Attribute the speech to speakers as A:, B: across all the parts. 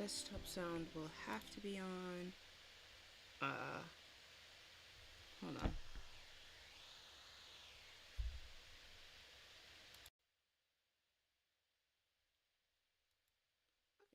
A: desktop sound will have to be on. Hold on. Okay, that's good.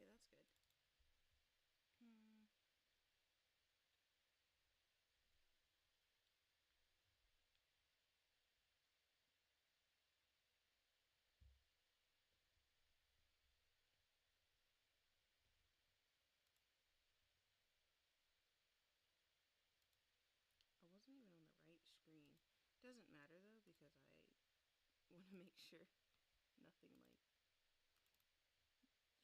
A: I wasn't even on the right screen. Doesn't matter though, because I want to make sure nothing like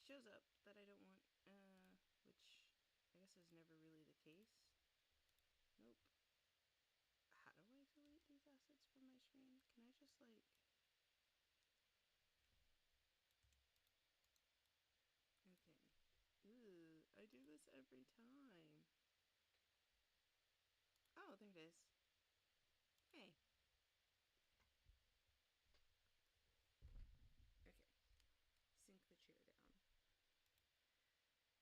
A: shows up that I don't want, which I guess is never really the case. Nope. How do I delete these assets from my screen? Can I just like... Okay. Ooh, I do this every time. Oh, there it is. Hey. Okay. Sink the chair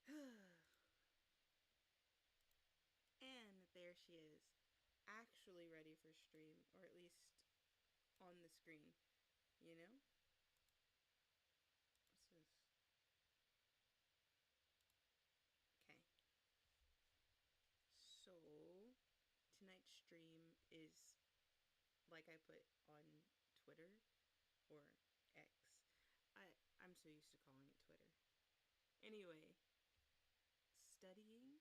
A: down. And there she is. Actually ready for stream, or at least on the screen. You know? What's this? Okay. So, tonight's stream is, like I put on Twitter, or X. I'm so used to calling it Twitter. Anyway, studying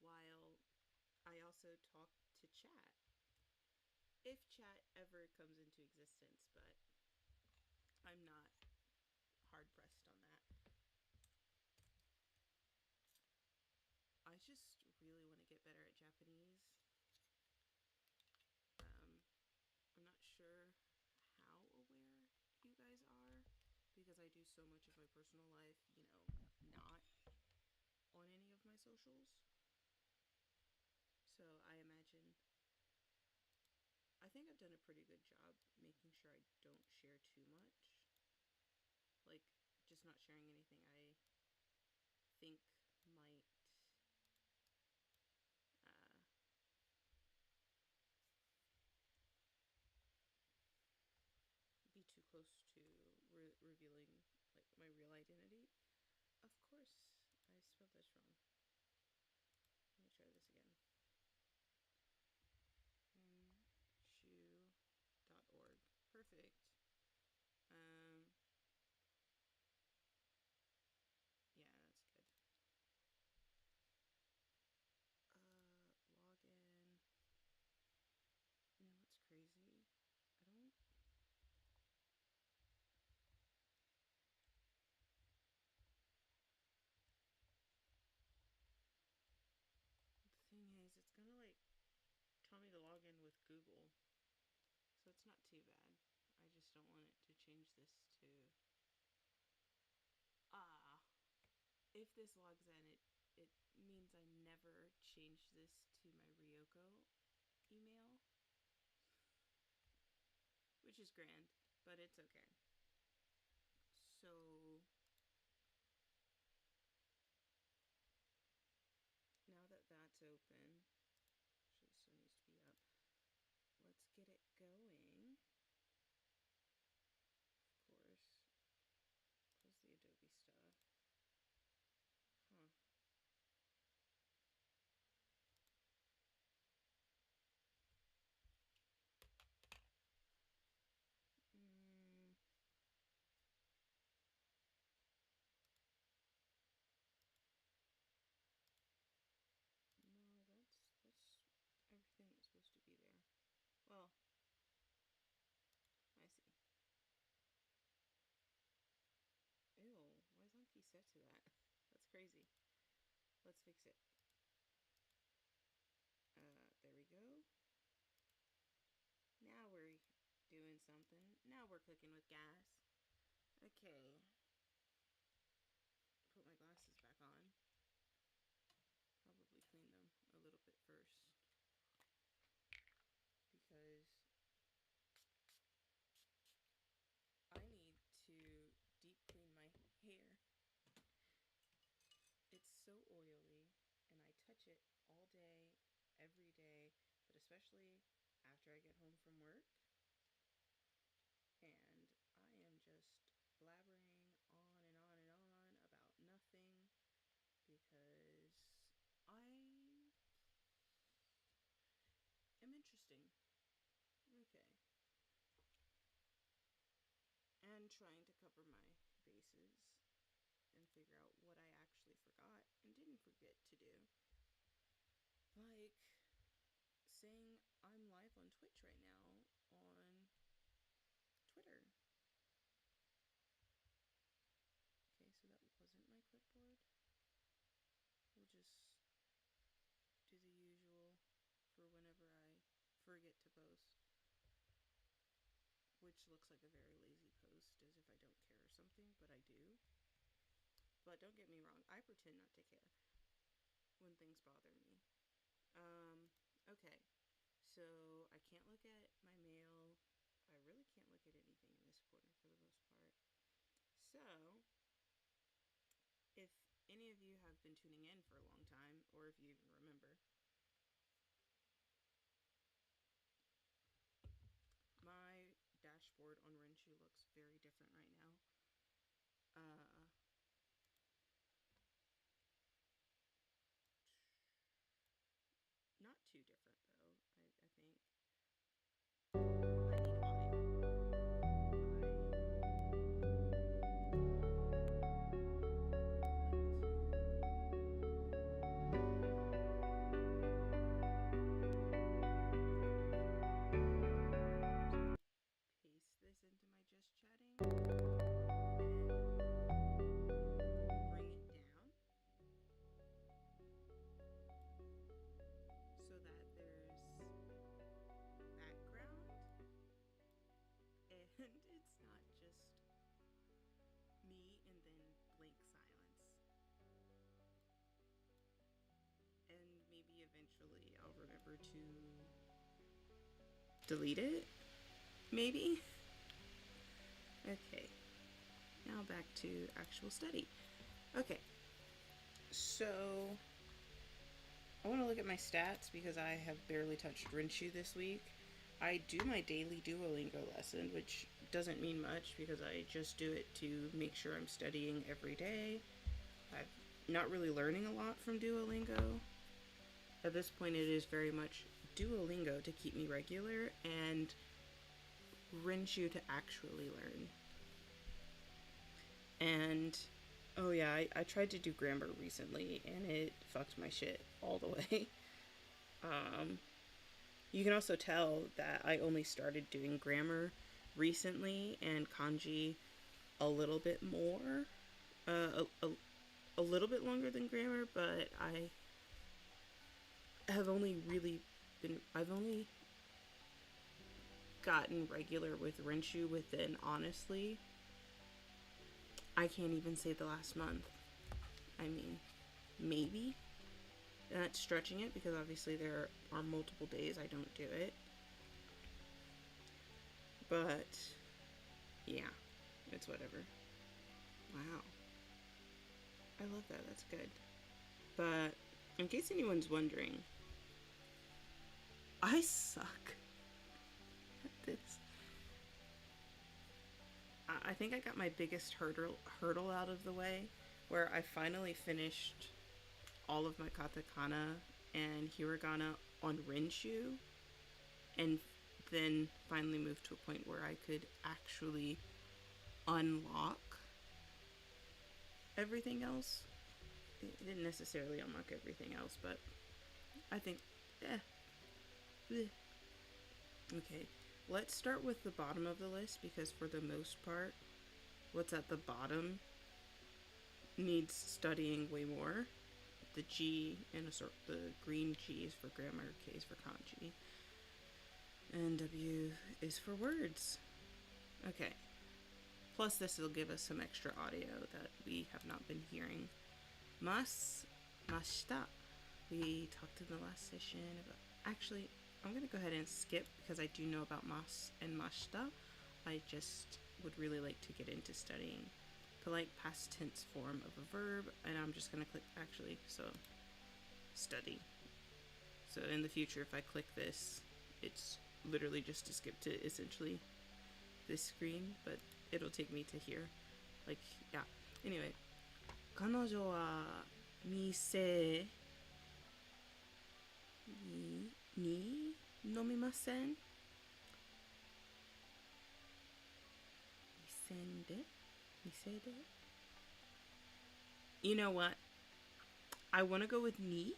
A: while I also talk to chat. If chat ever comes into existence, but I'm not hard pressed on that. I just really want to get better at Japanese. I'm not sure how aware you guys are, because I do so much of my personal life, you know, not on any of my socials. So I imagine, I think I've done a pretty good job making sure I don't share too much. Like, just not sharing anything I think might be too close to revealing like my real identity. Of course, I spelled this wrong. Let me try this again. Shoe.org. Perfect. Yeah, that's good. Login. You know what's crazy? I don't... The thing is, it's gonna like tell me to log in with Google. So it's not too bad. I just don't want it to change this to... If this logs in, it means I never change this to my Ryoko email. Which is grand, but it's okay. So... now that that's open... actually, this one needs to be up. Let's get it going. Of course. Close the Adobe stuff. Huh. No, that's everything that's supposed to be there. Well, I see. Ew, why is Anki set to that? That's crazy. Let's fix it. There we go. Now we're doing something. Now we're cooking with gas. Okay. Put my glasses back on. Probably clean them a little bit first, because I need to deep clean my hair. watch it all day, every day, but especially after I get home from work. And I am just blabbering on and on and on about nothing because I am interesting. Okay. And trying to cover my bases and figure out what I actually forgot and didn't forget to do. Like saying I'm live on Twitch right now on Twitter. Okay, so that wasn't my clipboard. We'll just do the usual for whenever I forget to post, which looks like a very lazy post, as if I don't care or something, but I do. But don't get me wrong, I pretend not to care when things bother me. Okay, so I can't look at my mail. I really can't look at anything in this corner for the most part. So, if any of you have been tuning in for a long time, or if you even remember, my dashboard on Renshu looks very different right now. Not too different though, I think. I need audio. Paste this into my just chatting and bring it down so that there's background and it's not just me and then blank silence. And maybe eventually I'll remember to delete it. Maybe. Okay. Now back to actual study. Okay. So I want to look at my stats because I have barely touched Renshu this week. I do my daily Duolingo lesson, which doesn't mean much because I just do it to make sure I'm studying every day. I'm not really learning a lot from Duolingo. At this point, it is very much Duolingo to keep me regular and Renshu to actually learn. And oh yeah, I tried to do grammar recently and it fucked my shit all the way. You can also tell that I only started doing grammar recently and kanji a little bit more, a little bit longer than grammar, but I've only gotten regular with Renshu within, honestly, I can't even say the last month. I mean, maybe. That's stretching it because obviously there are multiple days I don't do it. But, yeah, it's whatever. Wow. I love that. That's good. But, in case anyone's wondering, I suck at this. I think I got my biggest hurdle out of the way, where I finally finished all of my katakana and hiragana on Renshu, and then finally moved to a point where I could actually unlock everything else. It didn't necessarily unlock everything else, but I think, Okay, let's start with the bottom of the list because for the most part, what's at the bottom needs studying way more. The G and the green G is for grammar, K is for kanji, and W is for words. Okay. Plus this will give us some extra audio that we have not been hearing. Mashita. We talked in the last session about... Actually, I'm going to go ahead and skip because I do know about mas and mashita. I just would really like to get into studying polite past tense form of a verb, and I'm just going to click actually, so study. So in the future, if I click this, it's literally just to skip to essentially this screen, but it'll take me to here. Like, yeah. Anyway. 彼女は店に飲みません。店で You know what? I want to go with ni,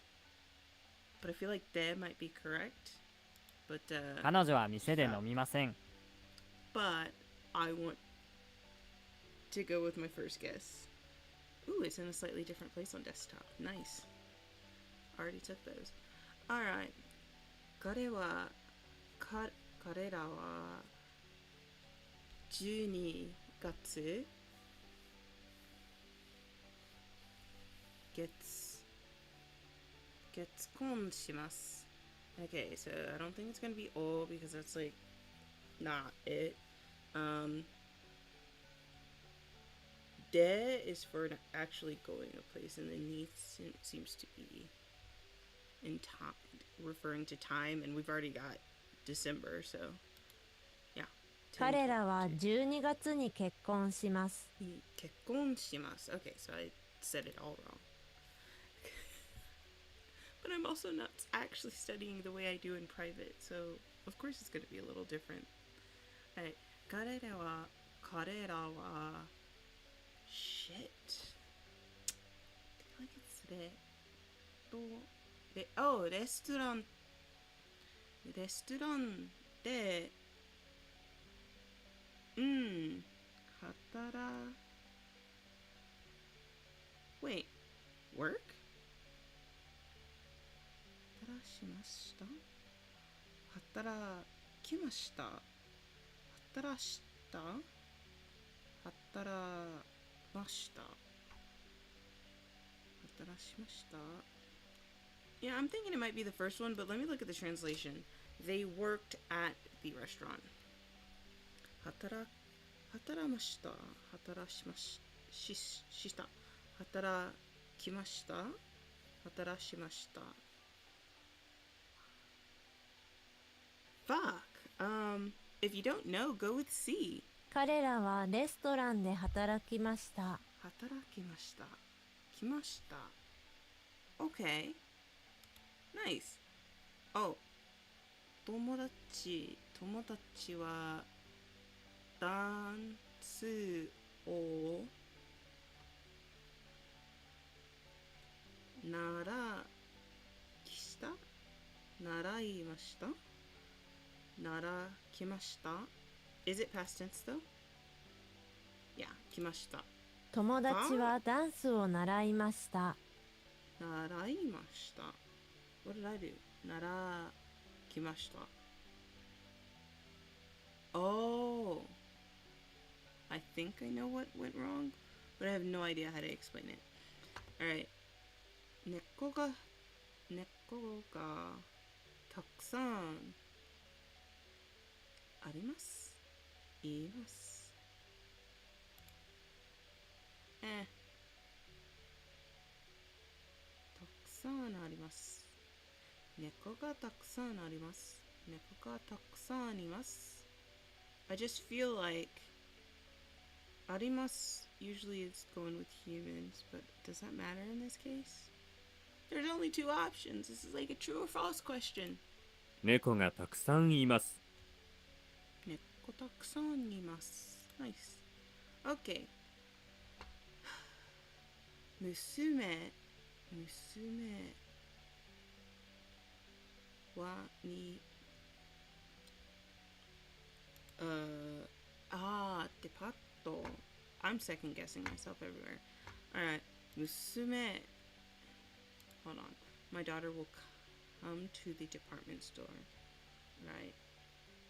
A: but I feel like de might be correct. But
B: 彼女は店で飲みません。
A: But I want to go with my first guess. Ooh, it's in a slightly different place on desktop. Nice. Already took those. Alright. 彼らは12月結婚します。Okay, so I don't think it's gonna be all because that's like not it. De is for actually going a place, and the ni seems to be in time, referring to time, and we've already got December, so yeah.
C: 彼らは12月に結婚します。
A: 結婚します. Okay, so I said it all wrong. But I'm also not actually studying the way I do in private, so of course it's going to be a little different. Alright, 彼らはshit. I feel like it'sレストランでWait, work? 働きました働きました働きましたYeah, I'm thinking it might be the first one, but let me look at the translation. They worked at the restaurant. 働きました働きました働きました働きました Fuck. If you don't know, go with C.
C: 彼らはレストランで働きました。
A: 働きました。来ました。Okay. Nice. Oh. 友達はダンスを習いました習きました Is it past tense though? Yeah, 来ました
C: 友達はダンスを習いました。
A: 習いました What did I do? 習きました Oh, I think I know what went wrong, but I have no idea how to explain it. Alright. 猫がたくさんあります。います。たくさんあります。猫がたくさんあります。猫がたくさんあります。I just feel like あります usually it's going with humans, but does that matter in this case? There's only two options. This is like a true or false question.
B: 猫がたくさんいます。
A: 猫たくさんいます。Nice. Okay. 娘はにデパート I'm second guessing myself everywhere. Alright. 娘 Hold on. My daughter will come to the department store. Right.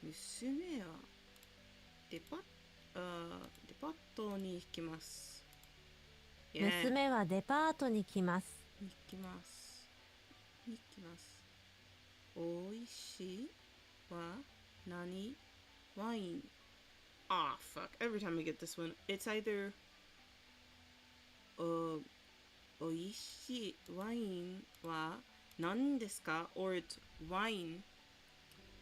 A: 娘はデパートに行きます。Yeah.
C: 娘はデパートに来ます。
A: 行きます。おいしいは何ワイン Ah, fuck. Every time I get this one, it's either おいしいワインは何ですか? Or it's wine.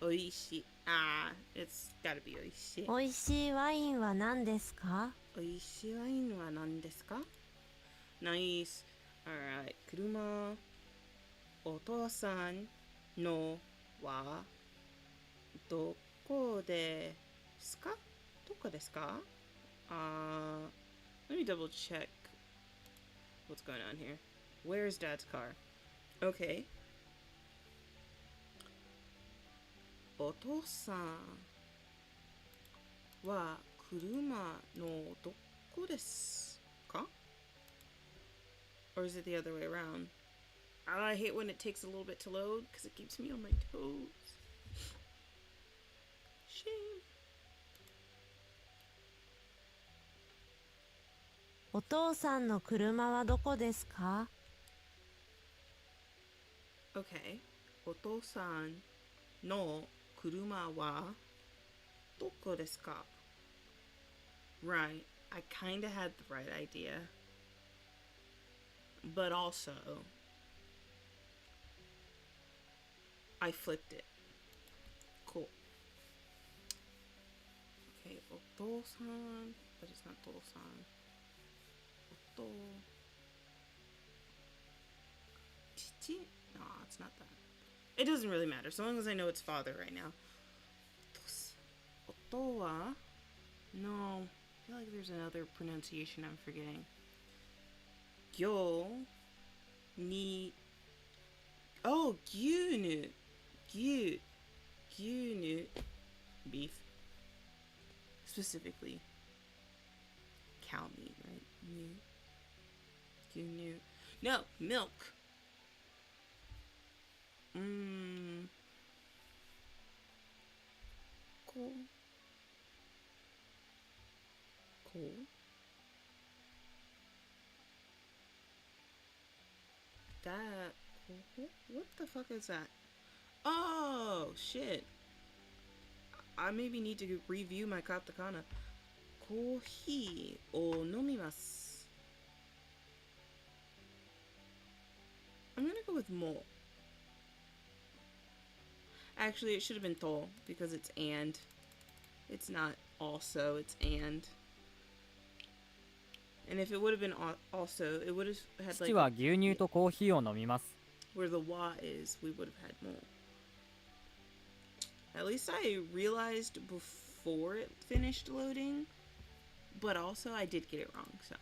A: おいしい. Ah, it's gotta be おいしい.
C: おいしいワインは何ですか？
A: おいしいワインは何ですか? Nice. Alright. 車。お父さんのはどこですか? どこですか? Let me double check what's going on here. Where's Dad's car? Okay. お父さんは車のどこですか? Or is it the other way around? I hate when it takes a little bit to load because it keeps me on my toes. Shame.
C: お父さんの車はどこですか？
A: Okay. お父さんの車はどこですか? Right. I kind of had the right idea. But also, I flipped it. Cool. Okay, お父さん, but it's not お父さん. おと父? No, it's not that. It doesn't really matter, so long as I know it's father right now. おとは? No, I feel like there's another pronunciation I'm forgetting. 行に Oh, 牛乳 牛乳 beef. Specifically cow meat, right? 牛乳 No, milk. Cool. That what the fuck is that? Oh shit. I maybe need to review my katakana. コーヒーを飲みます. I'm gonna go with mo. Actually, it should have been to because it's and. It's not also, it's and. And if it would have been also, it would have had
B: 父は牛乳とコーヒーを飲みます。
A: where the wa is, we would have had mo. At least I realized before it finished loading, but also I did get it wrong, so.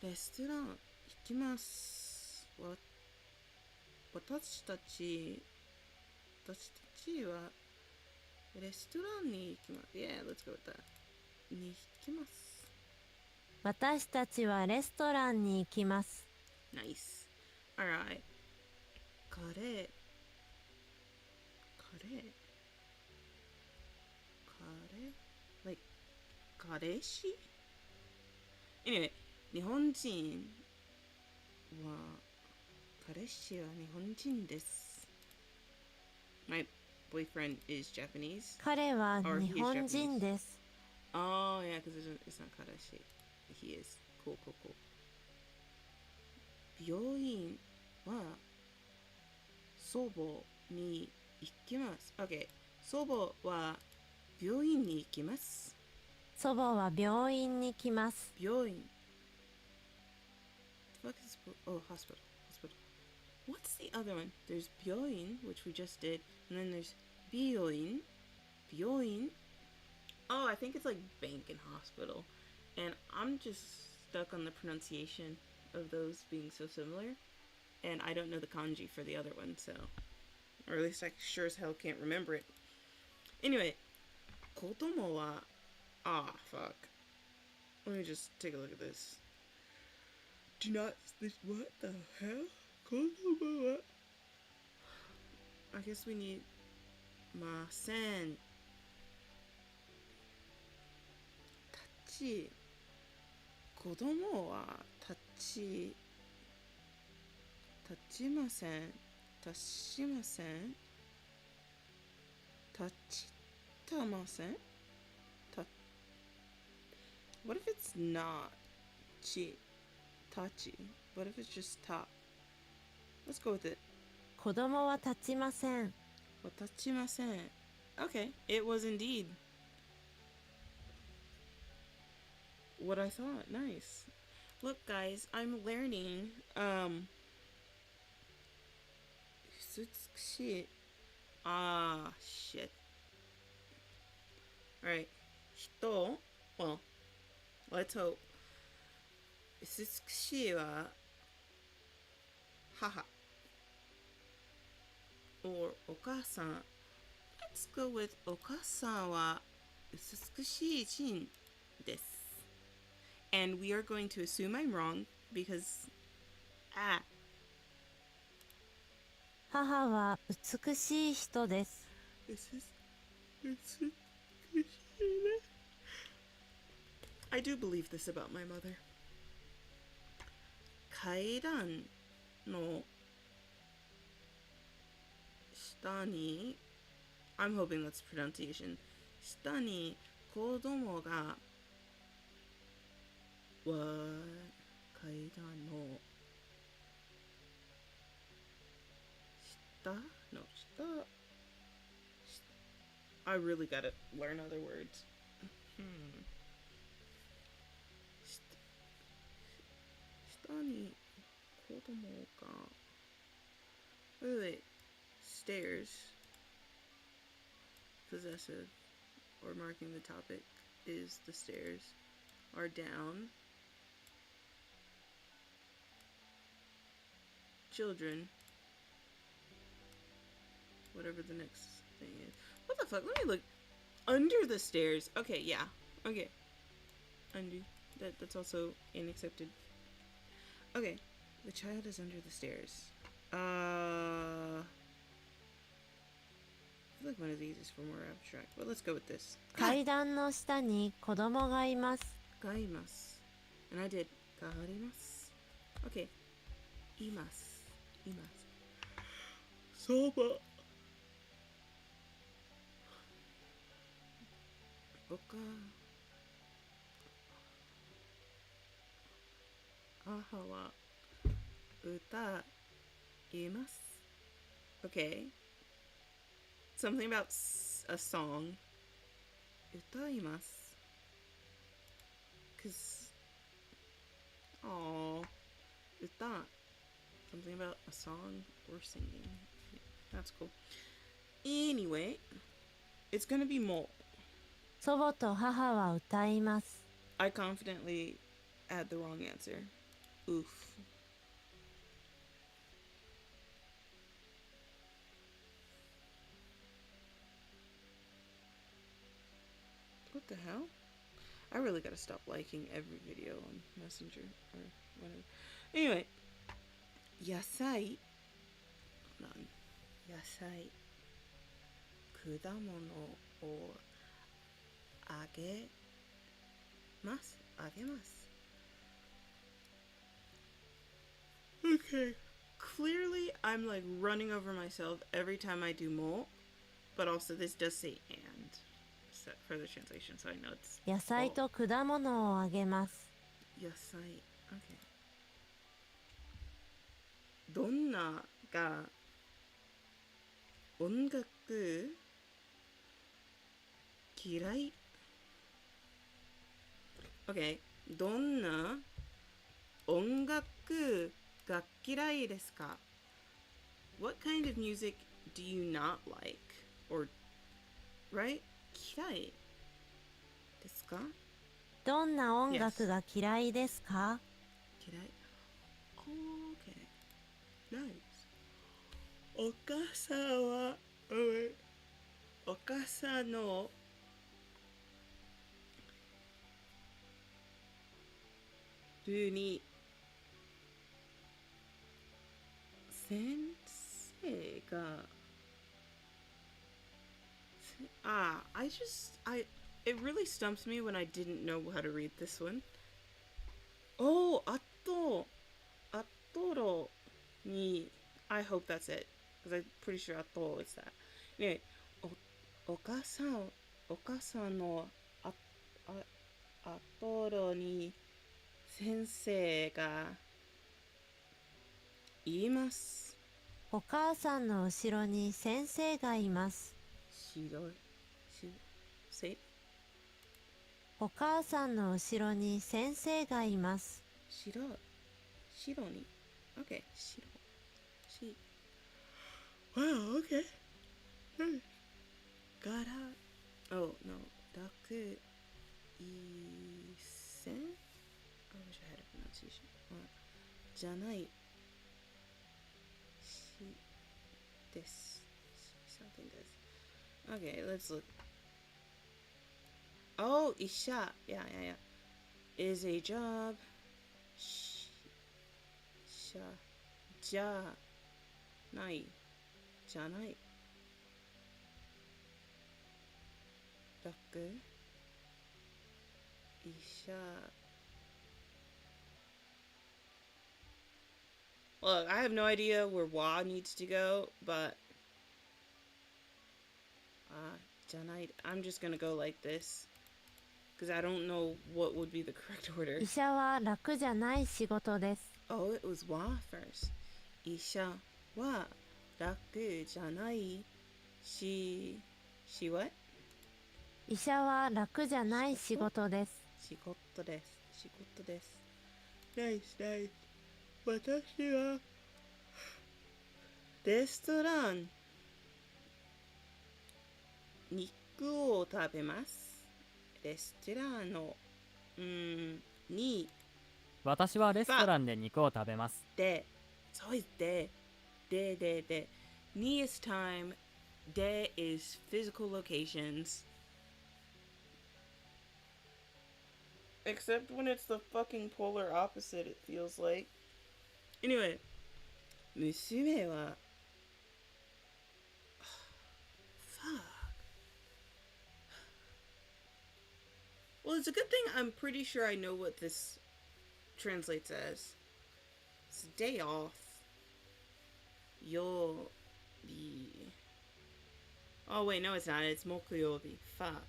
A: レストラン行きます。私たちはレストランに行きます。Yeah, let's go with that. に行きます。
C: 私たちはレストランに行きます。
A: Nice. Alright. カレー like 彼氏 Anyway, 日本人は彼氏は日本人です。 My boyfriend is Japanese.
C: 彼は日本人です。
A: Oh yeah, because it's not 彼氏 He is. Cool. 病院は祖母に行きます。 Okay. 祖母は病院に行きます。
C: 祖母は病院に来ます。
A: 病院 What is hospital. What's the other one? There's 病院, which we just did, and then there's 病院. Oh, I think it's like bank and hospital. And I'm just stuck on the pronunciation of those being so similar. And I don't know the kanji for the other one, so. Or at least I sure as hell can't remember it. Anyway, 子供は fuck. Let me just take a look at this. Do not. What the hell? 子供は I guess we need ません。立ち。子供は立ちません。立ちません。立ちたません。What if it's not ち tachi? What if it's just ta? Let's go with it.
C: 子供は立ちません。
A: Watachimasen. Okay, it was indeed what I thought. Nice. Look, guys, I'm learning. Shit. Ah, shit. Alright. Hito. Well, let's hope. Sutsukushi wa haha. Or okasan. Let's go with okasan wa utsukushii jin desu. And we are going to assume I'm wrong because
C: 母は美しい人です。
A: I do believe this about my mother. Kaidan no shita ni, I'm hoping that's pronunciation. Shita ni kodomo ga what? Kaidan no shita? No, shita. I really gotta learn other words. Shita ni kodomo ga. Wait. Stairs. Possessive or marking the topic is the stairs are down. Children. Whatever the next thing is. What the fuck? Let me look. Under the stairs. Okay, yeah. Okay. Under. That's also unaccepted. Okay. The child is under the stairs. I feel like one of these is for more abstract, but let's go with this.
C: 階段の下に子供がいます。
A: Gaimasu. And I did. Garimasu. Okay. Imasu. Imasu. Soba. Oka. Aha wa uta imasu. Okay. Something about a song. Utaimasu. Cause, aww, uta. Something about a song or singing. That's cool. Anyway, it's gonna be mo.
C: 祖母と母は歌います。
A: I confidently had the wrong answer. Oof. What the hell? I really gotta stop liking every video on Messenger or whatever. Anyway, yasai. Hold on. Yasai. Kudamono o agemasu. Agemasu. Okay. Clearly, I'm like running over myself every time I do mo, but also this does say and. Set further translation, so I know it's
C: 野菜と果物をあげます。
A: yasai. Okay. どんなが音楽嫌い Okay. どんな音楽が嫌いですか What kind of music do you not like? Or, right? 嫌いですか
C: どんな音楽が嫌いですか？
A: 嫌い Okay. Nice. お母さんは、お母さんのルに先生がit really stumps me when I didn't know how to read this one. Oh, atoro ni, I hope that's it, because I'm pretty sure atoro is that. Anyway, お母さんのatoroに先生が言います。
C: お母さんの後ろに先生がいます。
A: 白い。say it.
C: お母さんの後ろに先生がいます。
A: 白い。白に。Okay. 白。し。Wow, okay. Got out. Oh, no. 楽。いせん I wish I had a pronunciation. じゃない。し。です。Something does. Okay, let's look. Oh, 医者. Yeah. Is a job. じゃない。じゃない。楽。医者。Look, I have no idea where wa needs to go, but I'm just gonna go like this because I don't know what would be the correct order.
C: 医者は楽じゃない仕事です。
A: Oh, it was wa first. 医者は楽じゃないし what?
C: 医者は楽じゃない仕事です。
A: 仕事です。仕事です。ナイスナイス。私はレストラン肉を食べます。レストランのに
B: 私はレストランで肉を食べます。
A: で、it's always de. Ni is time. De is physical locations. Except when it's the fucking polar opposite, it feels like. Anyway, 娘は fuck. Well, it's a good thing I'm pretty sure I know what this translates as. It's day off. Yobi. Oh, wait, no, it's not. It's mokuyobi. Fuck.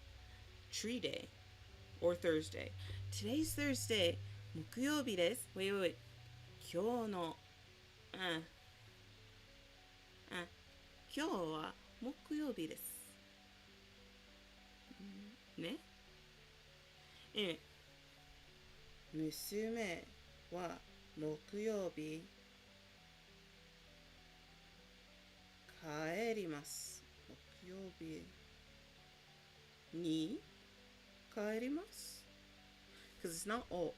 A: Tree day. Or Thursday. Today's Thursday. Mokuyobi desu. Wait. 今日の今日は木曜日です。ね。娘は木曜日帰ります。木曜日に帰ります。Because it's not all.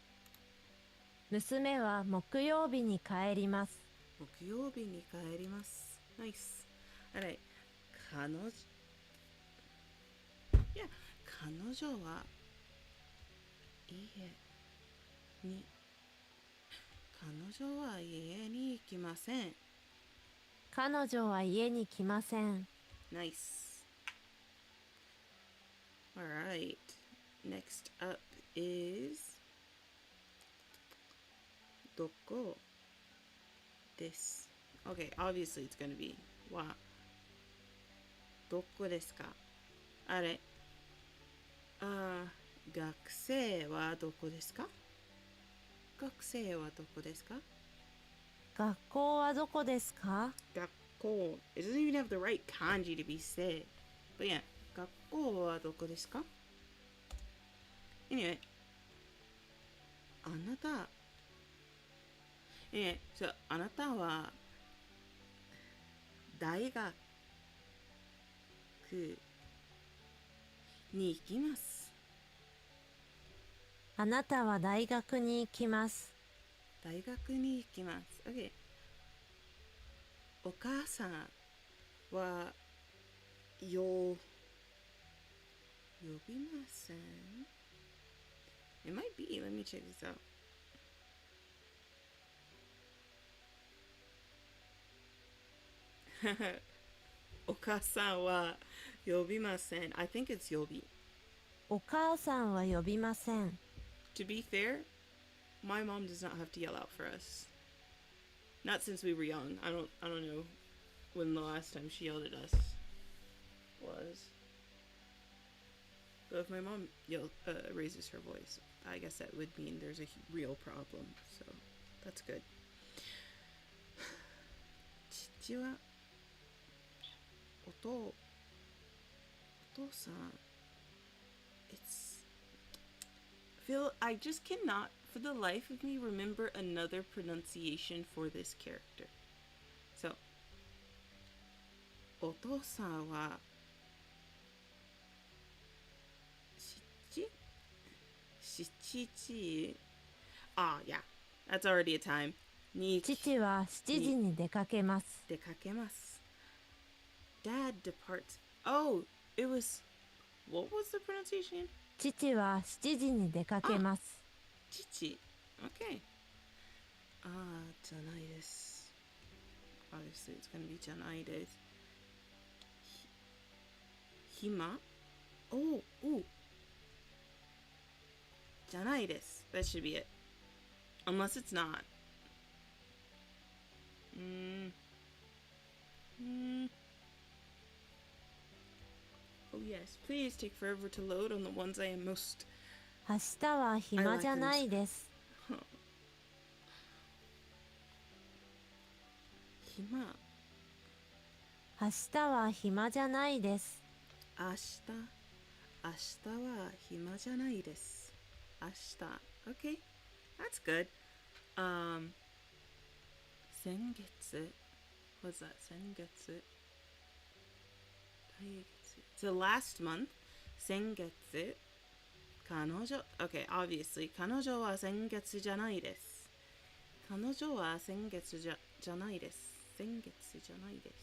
C: 娘は木曜日に帰ります。
A: 木曜日に帰ります。Nice. Alright. 彼女は彼女は家に行きません。
C: 彼女は家に来ません。
A: Nice. Alright. Next up is どこです。Okay, obviously it's gonna be はどこですか。あれ学生はどこですか。学生はどこですか。
C: 学校はどこですか。
A: 学校 It doesn't even have the right kanji to be said. But yeah, 学校はどこですか。Anyway, あなたあなたは大学に行きます。
C: あなたは大学に行きます。
A: 大学に行きます。Okay. お母さんは呼びません。It might be. Let me check this out. お母さんは呼びません。I think it's 呼び。
C: お母さんは呼びません。
A: To be fair, my mom does not have to yell out for us. Not since we were young. I don't know when the last time she yelled at us was. But if my mom raises her voice, I guess that would mean there's a real problem. So that's good. 父はお父さん it's I just cannot for the life of me remember another pronunciation for this character. So お父さんは七 Ah, yeah. That's already a time.
C: 父は7時に出かけます。
A: 出かけます。Dad departs. Oh, it was... What was the pronunciation?
C: 父は7時に出かけます。
A: 父. Okay. じゃないです。Obviously, it's gonna be じゃないです。暇? Oh, ooh. じゃないです。That should be it. Unless it's not. Oh yes, please take forever to load on the ones I am most...
C: 明日は暇じゃないです。
A: 暇。
C: 明日は暇じゃないです。
A: 明日は暇じゃないです。明日。Okay, that's good. 先月 what's that? 先月 So last month 先月彼女 Okay, obviously 彼女は先月じゃないです。彼女は先月じゃないです。先月じゃないです。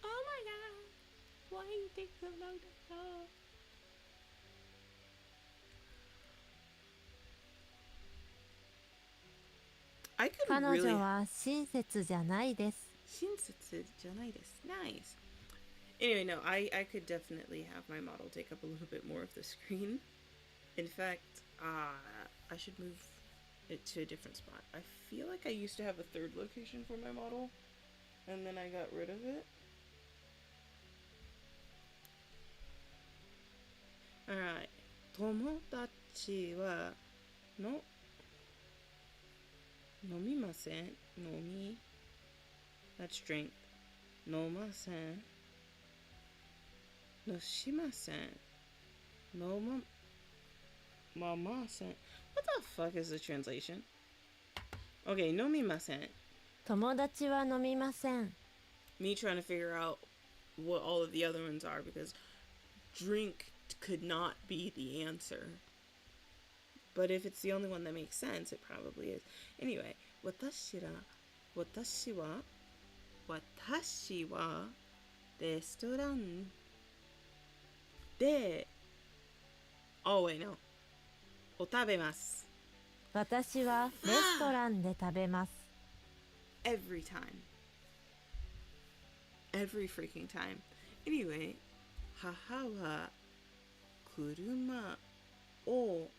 A: Oh my god, why you take so long to stop? I could
C: 彼
A: really
C: 女は親切じゃないです。
A: 親切じゃないです。Nice. Anyway, no, I could definitely have my model take up a little bit more of the screen. In fact, I should move it to a different spot. I feel like I used to have a third location for my model, and then I got rid of it. Alright. 友達は飲みません。That's drink. 飲ません。しません。ません。What the fuck is the translation? Okay, 飲みません。
C: 友達は飲みません。
A: Me trying to figure out what all of the other ones are because drink could not be the answer. But if it's the only one that makes sense, it probably is. Anyway, 私はレストランで Oh wait, no. を食べます。
C: 私はレストランで食べます。
A: Every time. Every freaking time. Anyway, 母は車を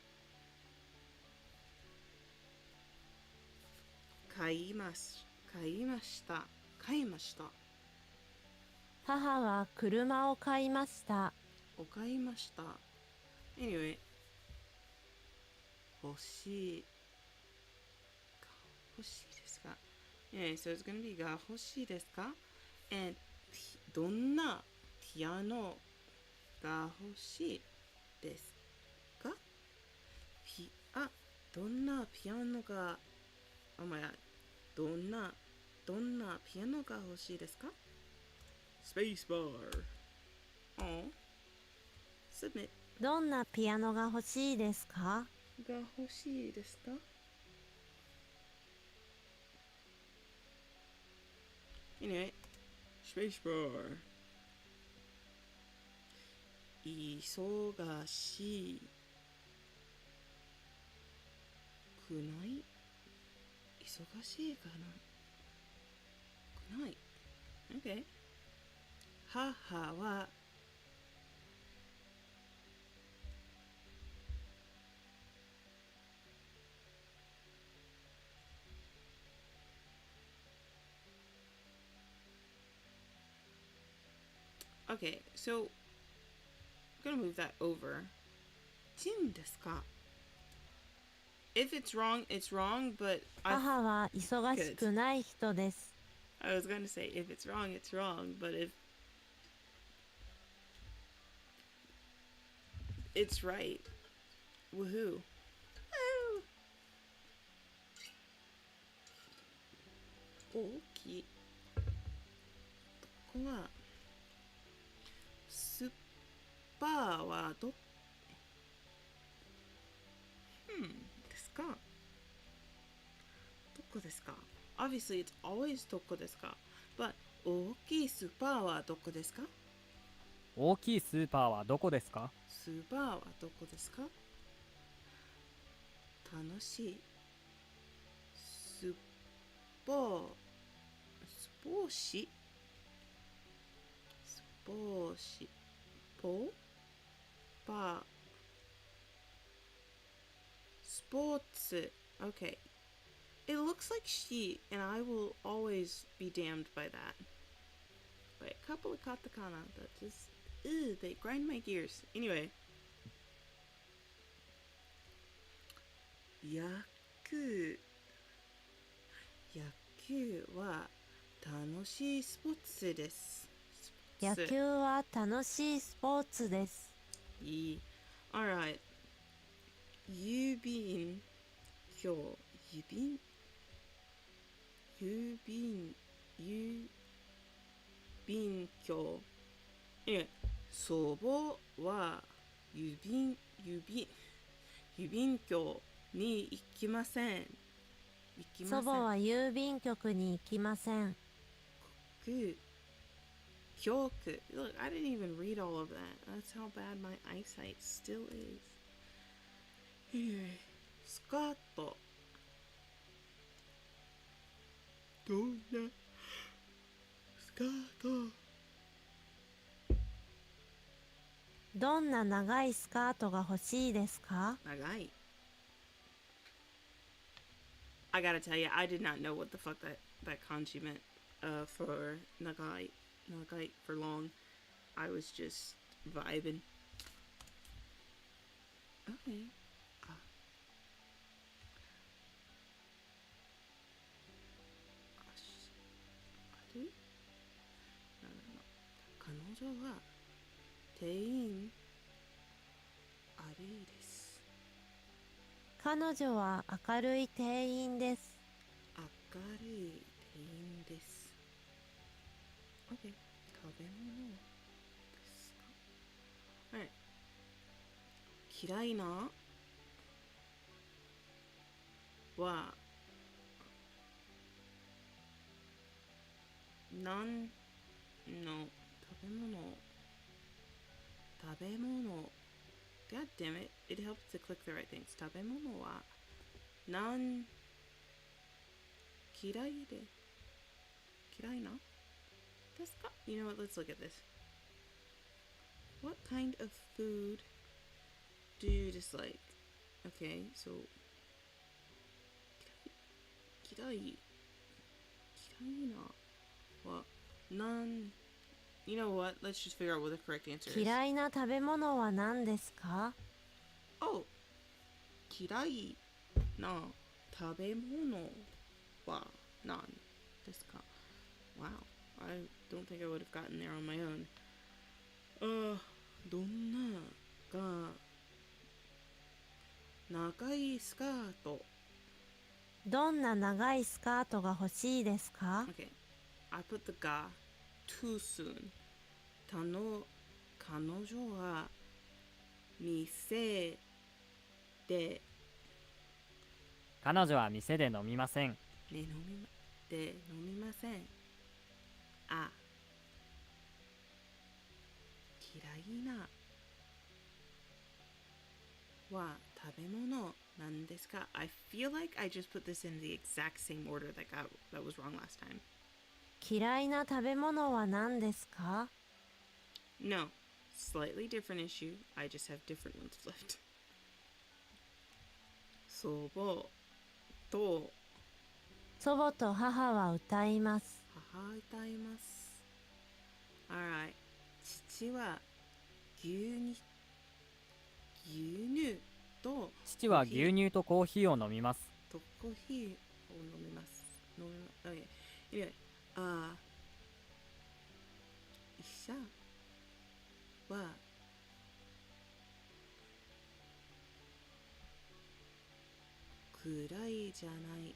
A: 買いました。
C: 母は車を買いました。
A: 買いました。Anyway, 欲しいですか Anyway, so it's gonna be が欲しいですか And どんなピアノが欲しいですかどんなピアノがOh my god どんなピアノが欲しいですか Space bar Oh Submit
C: どんなピアノが欲しいですか？
A: が欲しいですか Anyway, space bar 忙しくない忙しいかなくない Okay 母はOkay, so I'm gonna move that over. チンですか If it's wrong, it's wrong, but
C: 母は忙しくない人です。
A: I was gonna say, if it's wrong, it's wrong, but if it's right, woohoo. Woo! 大きい。ここは、スーパーはですか？どこですか？ Obviously, it's always どこですか？ But 大きいスーパーはどこですか？
B: 大きいスーパーはどこですか？
A: スーパーはどこですか？楽しい。スポースポーシスポーシポパースポーツ Okay. It looks like she, and I will always be damned by that. By a couple of katakana that just, they grind my gears. Anyway. 野球は楽しいスポーツです。
C: 野球は楽しいスポーツです。
A: いい。Alright. 郵便票。郵便票。祖母は郵便局に行きません。
C: 祖母は郵便局に行きません。
A: 局。Look, I didn't even read all of that. That's how bad my eyesight still is. Anyway, スカート。どんなスカート？
C: どんな長いスカートが欲しいですか？
A: 長い。I gotta tell you, I did not know what the fuck that kanji meant for nagai for long. I was just vibing. Okay. No. 彼女は店員あれです。
C: 彼女は明るい店員です。
A: 明るい店員です。OK。食べ物ですか？はい。嫌いなは何の食べ物 God damn it. It helps to click the right things. 食べ物は何嫌いなですか？ You know what? Let's look at this. What kind of food do you dislike? Okay, so 嫌いなは何 You know what? Let's just figure out what the correct answer is.
C: 嫌いな食べ物は何ですか？
A: Oh, 嫌いな食べ物は何ですか？ Wow, I don't think I would have gotten there on my own. どんなが長いスカート。
C: どんな長いスカートが欲しいですか？
A: Okay, I put the ga too soon. 彼女は店で
B: 彼女は店で飲みません。
A: 飲みません。あ、嫌いなは食べ物なんですか？ I feel like I just put this in the exact same order that was wrong last time.
C: 嫌いな食べ物は何ですか？
A: No, slightly different issue. I just have different ones flipped. 祖母と
C: 祖母と母は歌います。
A: 母歌います。Alright. 父は牛乳と
B: 父は牛乳とコーヒーを飲みます。
A: コーヒーを飲みます。Okay. Anyway, あ、医者は暗いじゃない。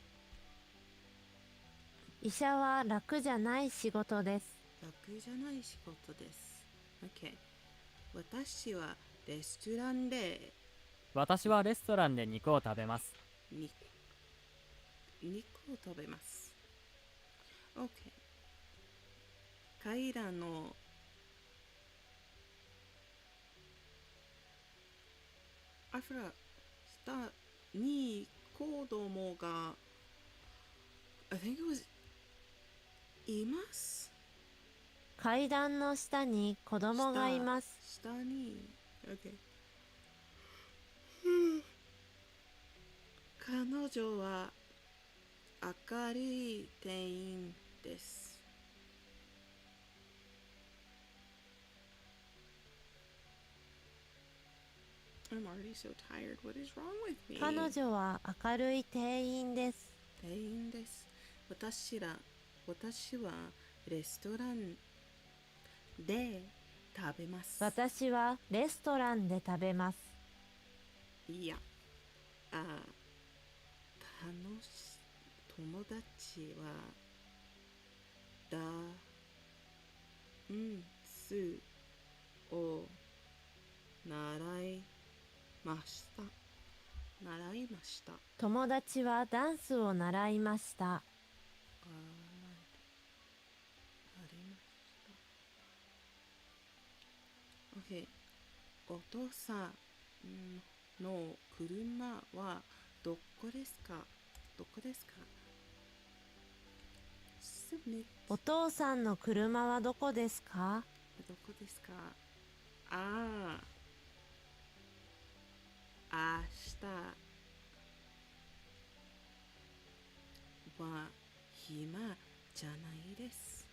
C: 医者は楽じゃない仕事です。
A: 楽じゃない仕事です。OK。私はレストランで
B: 私はレストランで肉を食べます。
A: 肉を食べます。OK。階段の下に子供がI think it was います。
C: 階段の下に子供がいます。
A: 下に OK。彼女は明るい店員です。I'm already so tired. What is wrong with me?
C: 彼女は明るい店員です。
A: 店員です。私はレストランで食べます。
C: 私はレストランで食べます。
A: いや、友達はダンスを習いました。
C: 友達はダンスを習いました。
A: OK。お父さんの車はどこですか？
C: お父さんの車はどこですか？
A: 明日は暇じゃないです。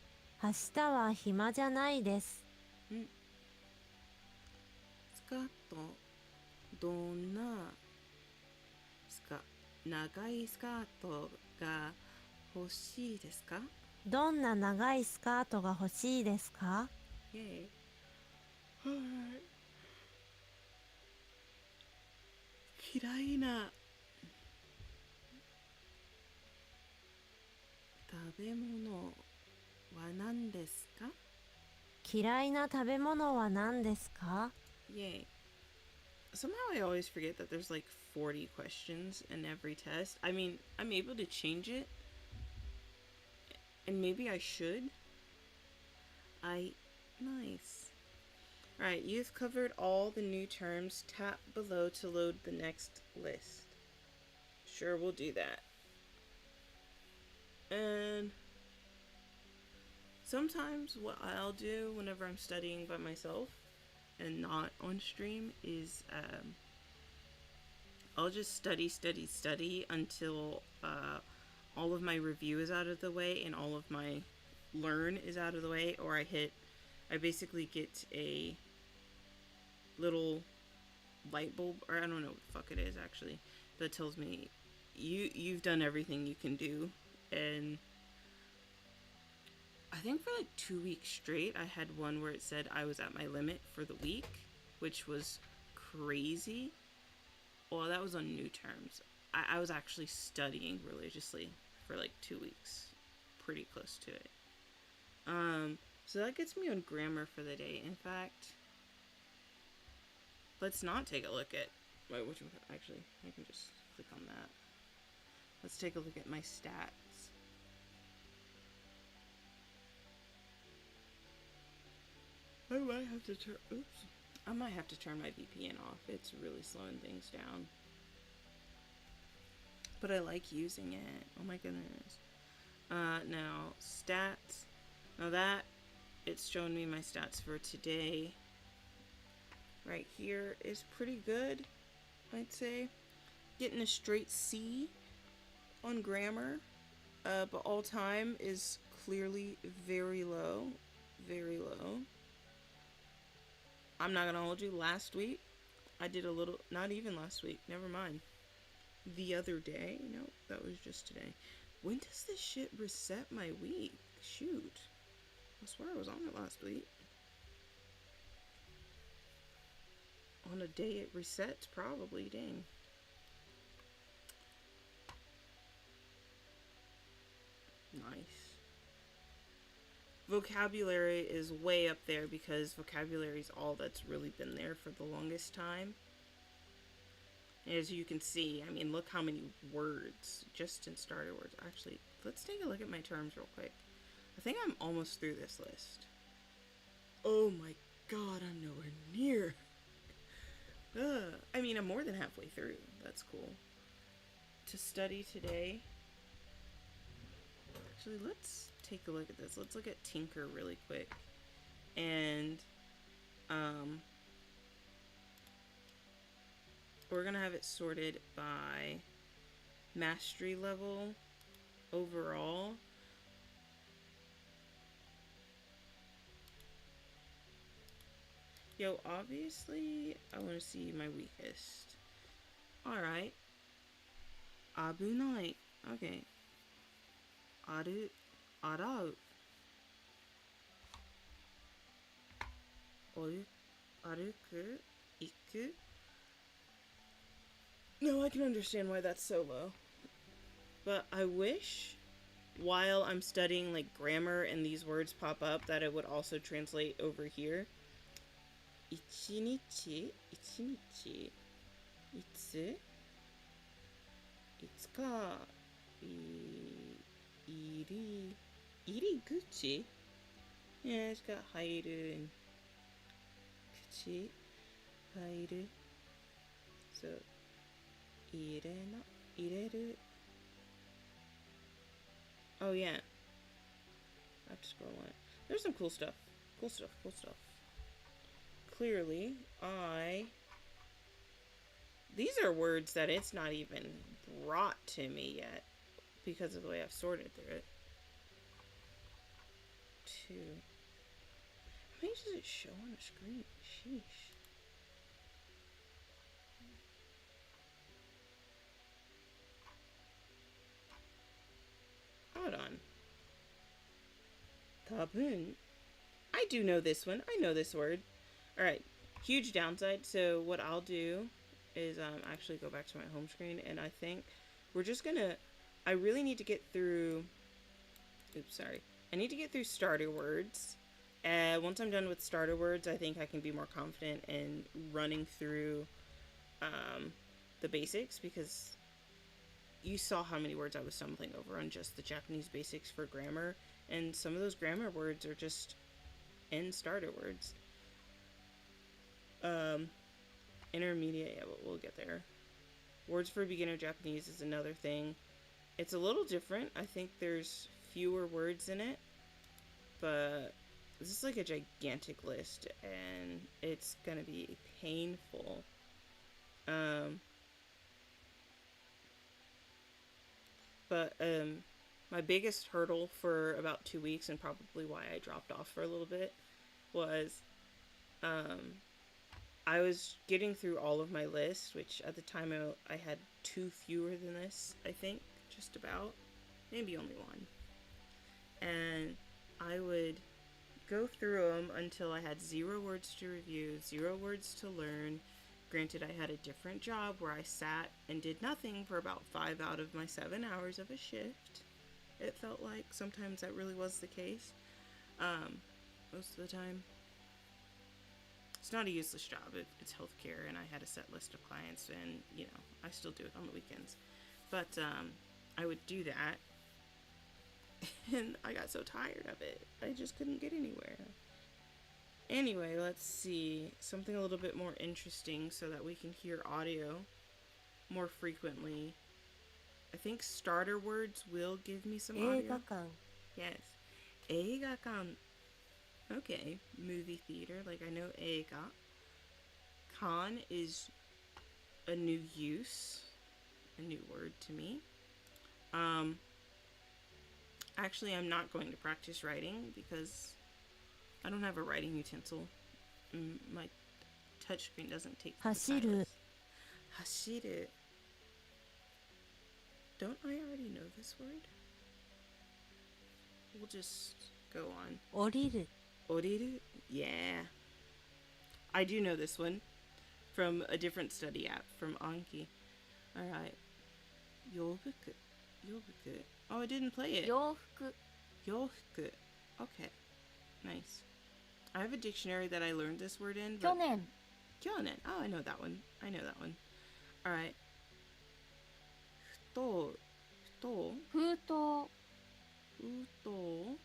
C: 明日は暇じゃないです。
A: スカートどんな長いスカートが欲しいですか？
C: どんな長いスカートが欲しいですか？
A: 嫌いな食べ物は何ですか？
C: 嫌いな食べ物は何ですか？
A: Yay. Somehow I always forget that there's like 40 questions in every test. I mean, I'm able to change it, and maybe I should. Nice. Alright, you've covered all the new terms. Tap below to load the next list. Sure, we'll do that. And sometimes what I'll do whenever I'm studying by myself and not on stream is I'll just study until all of my review is out of the way and all of my learn is out of the way, or I basically get a little light bulb, or I don't know what the fuck it is actually, that tells me you've done everything you can do. And I think for like 2 weeks straight I had one where it said I was at my limit for the week, which was crazy. Well, that was on new terms. I was actually studying religiously for like 2 weeks, pretty close to it. So that gets me on grammar for the day. In fact, let's not take a look at actually I can just click on that. Let's take a look at my stats. I might have to turn my VPN off. It's really slowing things down. But I like using it. Oh my goodness. Now stats. Now that it's showing me my stats for today. Right here is pretty good, I'd say. Getting a straight C on grammar, but all time is clearly very low. Very low. I'm not gonna hold you. Last week, I did a little, not even last week, never mind. The other day, no, that was just today. When does this shit reset my week? Shoot. I swear I was on it last week. On a day it resets, probably. Dang. Nice. Vocabulary is way up there because vocabulary is all that's really been there for the longest time. As you can see, I mean, look how many words just in starter words. Actually, let's take a look at my terms real quick. I think I'm almost through this list. Oh my god, I'm nowhere near. I mean, I'm more than halfway through. That's cool. To study today. Actually, let's take a look at this. Let's look at Tinker really quick. And, we're going to have it sorted by mastery level overall. Yo, obviously, I want to see my weakest. Alright. Abunai. Okay. Arau. Aruku. Iku. No, I can understand why that's so low. But I wish, while I'm studying like grammar and these words pop up, that it would also translate over here. Ichinichi. Itsu. Itsuka. Iriguchi. Yeah, it's got hairu and kuchi. Hairu. So, ireru. Oh, yeah. I have to scroll on it. There's some cool stuff. Cool stuff. Clearly, these are words that it's not even brought to me yet because of the way I've sorted through it. 2. How many does it show on the screen? Sheesh. Hold on. Tabun. I do know this one. I know this word. Alright. Huge downside. So what I'll do is actually go back to my home screen, and I think we're just gonna, I really need to get through, I need to get through starter words. Once I'm done with starter words, I think I can be more confident in running through the basics, because you saw how many words I was stumbling over on just the Japanese basics for grammar, and some of those grammar words are just in starter words. Intermediate, yeah, but we'll get there. Words for beginner Japanese is another thing. It's a little different. I think there's fewer words in it, but this is like a gigantic list, and it's gonna be painful. But my biggest hurdle for about 2 weeks, and probably why I dropped off for a little bit, was I was getting through all of my lists, which at the time I had 2 fewer than this, I think, just about. Maybe only 1. And I would go through them until I had 0 words to review, 0 words to learn. Granted, I had a different job where I sat and did nothing for about 5 out of my 7 hours of a shift. It felt like sometimes that really was the case. Most of the time. It's not a useless job. It's healthcare, and I had a set list of clients, and, you know, I still do it on the weekends. But I would do that, and I got so tired of it. I just couldn't get anywhere. Anyway, let's see. Something a little bit more interesting so that we can hear audio more frequently. I think starter words will give me some audio.
C: 映画館
A: Yes. 映画館. Okay. Movie theater. Like, I know 映画. Kan is a new use. A new word to me. Actually, I'm not going to practice writing because I don't have a writing utensil. My touchscreen doesn't take the
C: 走る
A: stylus. Hashiru. Don't I already know this word? we'll just go on.
C: 降りる
A: Oriru? Yeah. I do know this one from a different study app from Anki. Alright. Yobuku. Yobuku. Oh, I didn't play it.
C: 洋服
A: Yofuku. Okay. Nice. I have a dictionary that I learned this word in.
C: 去
A: But...
C: 年
A: Kyonen. Oh, I know that one. I know that one. Alright. Futo. Futo.
C: 封筒
A: Futo.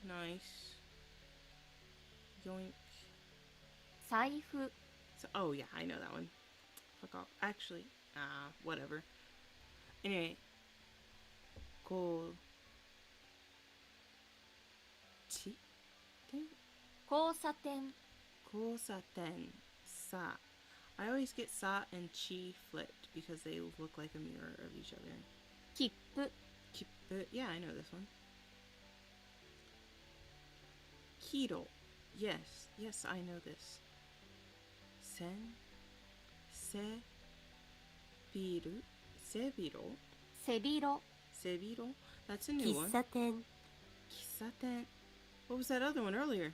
A: Nice. Yoink.
C: 財布
A: So, oh, yeah, I know that one. Fuck off. Actually, whatever. Anyway. Ko. Chi? Ten?
C: 交差点
A: Kosaten. Sa. I always get sa and chi flipped because they look like a mirror of each other.
C: 切符
A: Kippu. Yeah, I know this one. Kiro. Yes. Yes, I know this. Sen. Se. Biru. Sebiro.
C: 背広
A: Sebiro. That's a new
C: 喫
A: one.
C: 茶店
A: Kisaten. What was that other one earlier?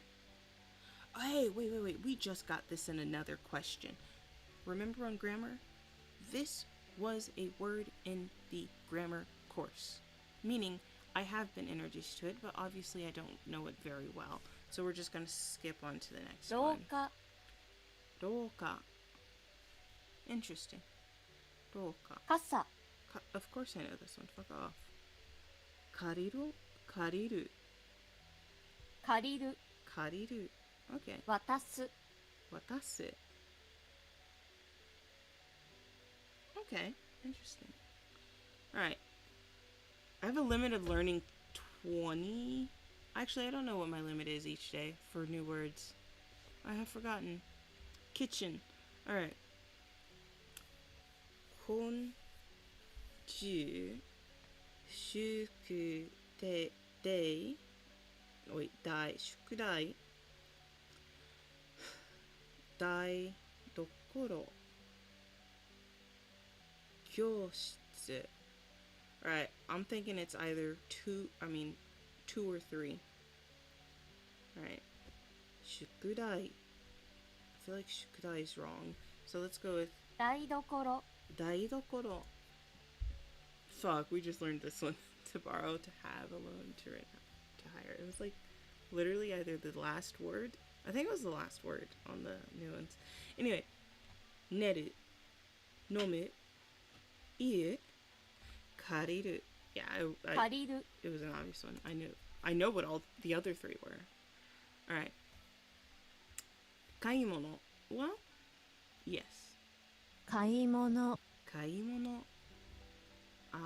A: Oh, hey, wait. We just got this in another question. Remember on grammar? This was a word in the grammar course. Meaning, I have been introduced to it, but obviously I don't know it very well. So we're just going to skip on to the next
C: 廊
A: one.
C: 下
A: Roka. Interesting. Roka.
C: 傘
A: Of course I know this one. Fuck off. Kariru. Kariru.
C: 借りる
A: Kariru. Okay.
C: 渡す
A: Watasu. Okay. Interesting. Alright. I have a limit of learning 20. Actually, I don't know what my limit is each day for new words. I have forgotten. Kitchen. Alright. Honju. Shuku. Dei. Wait, dai. Shukudai. Dai. Dokoro. Kyoushitsu. Alright, I'm thinking it's either two or three. Alright. Shukudai. I feel like shukudai is wrong. So let's go with
C: 台所
A: daidokoro. Fuck, we just learned this one. To borrow, to have, a loan, to rent, to hire. It was like literally either the last word. I think it was the last word on the new ones. Anyway. Neru. Nomu. Iu. Kariru. Yeah, I
C: 借りる
A: it was an obvious one. I know what all the other three were. Alright. Kaimono. Well, yes.
C: 買い物
A: Kaimono. To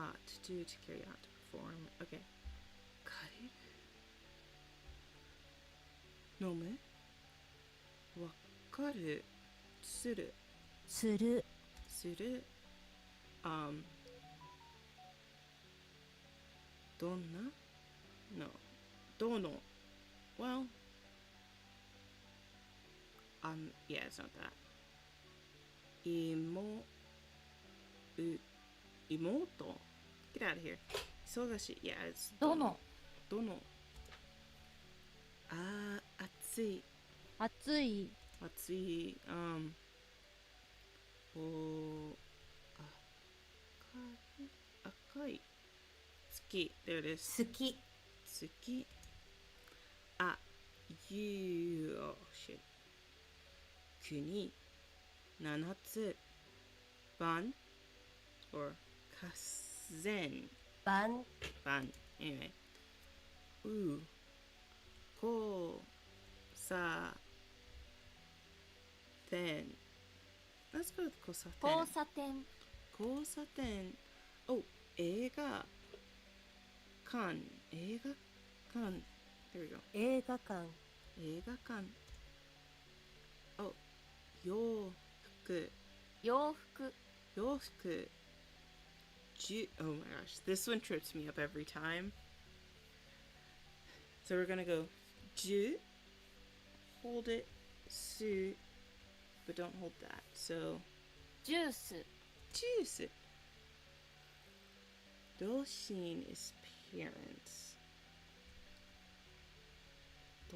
A: do, to carry out, to perform. Okay. Kariru. Nomu. Wakaru. Tsuru.
C: する
A: Suru. Donna? No. Dono. Well. Yeah, it's not that. Imoto. Get out of here. Sogashi. Yeah, it's
C: どの
A: Dono. Atsui.
C: 暑い
A: Atsui. Akai. Tsuki. There it is.
C: 好き
A: Tsuki. Oh shit. Kuni. Nanatsu. Ban. Or kazen.
C: 晩
A: Ban. Anyway. Ko. Sa. Ten. Let's go with kosaten.
C: 交差点
A: Kosaten. Oh, eiga. Kan. Eiga kan. There we go.
C: 映画館
A: Eiga kan. Oh, yofuku.
C: 洋服
A: Yofuku. Oh my gosh, this one trips me up every time. So we're gonna go ju. Hold it. Su. But don't hold that. So
C: ジュース
A: juice. Doshin is parents.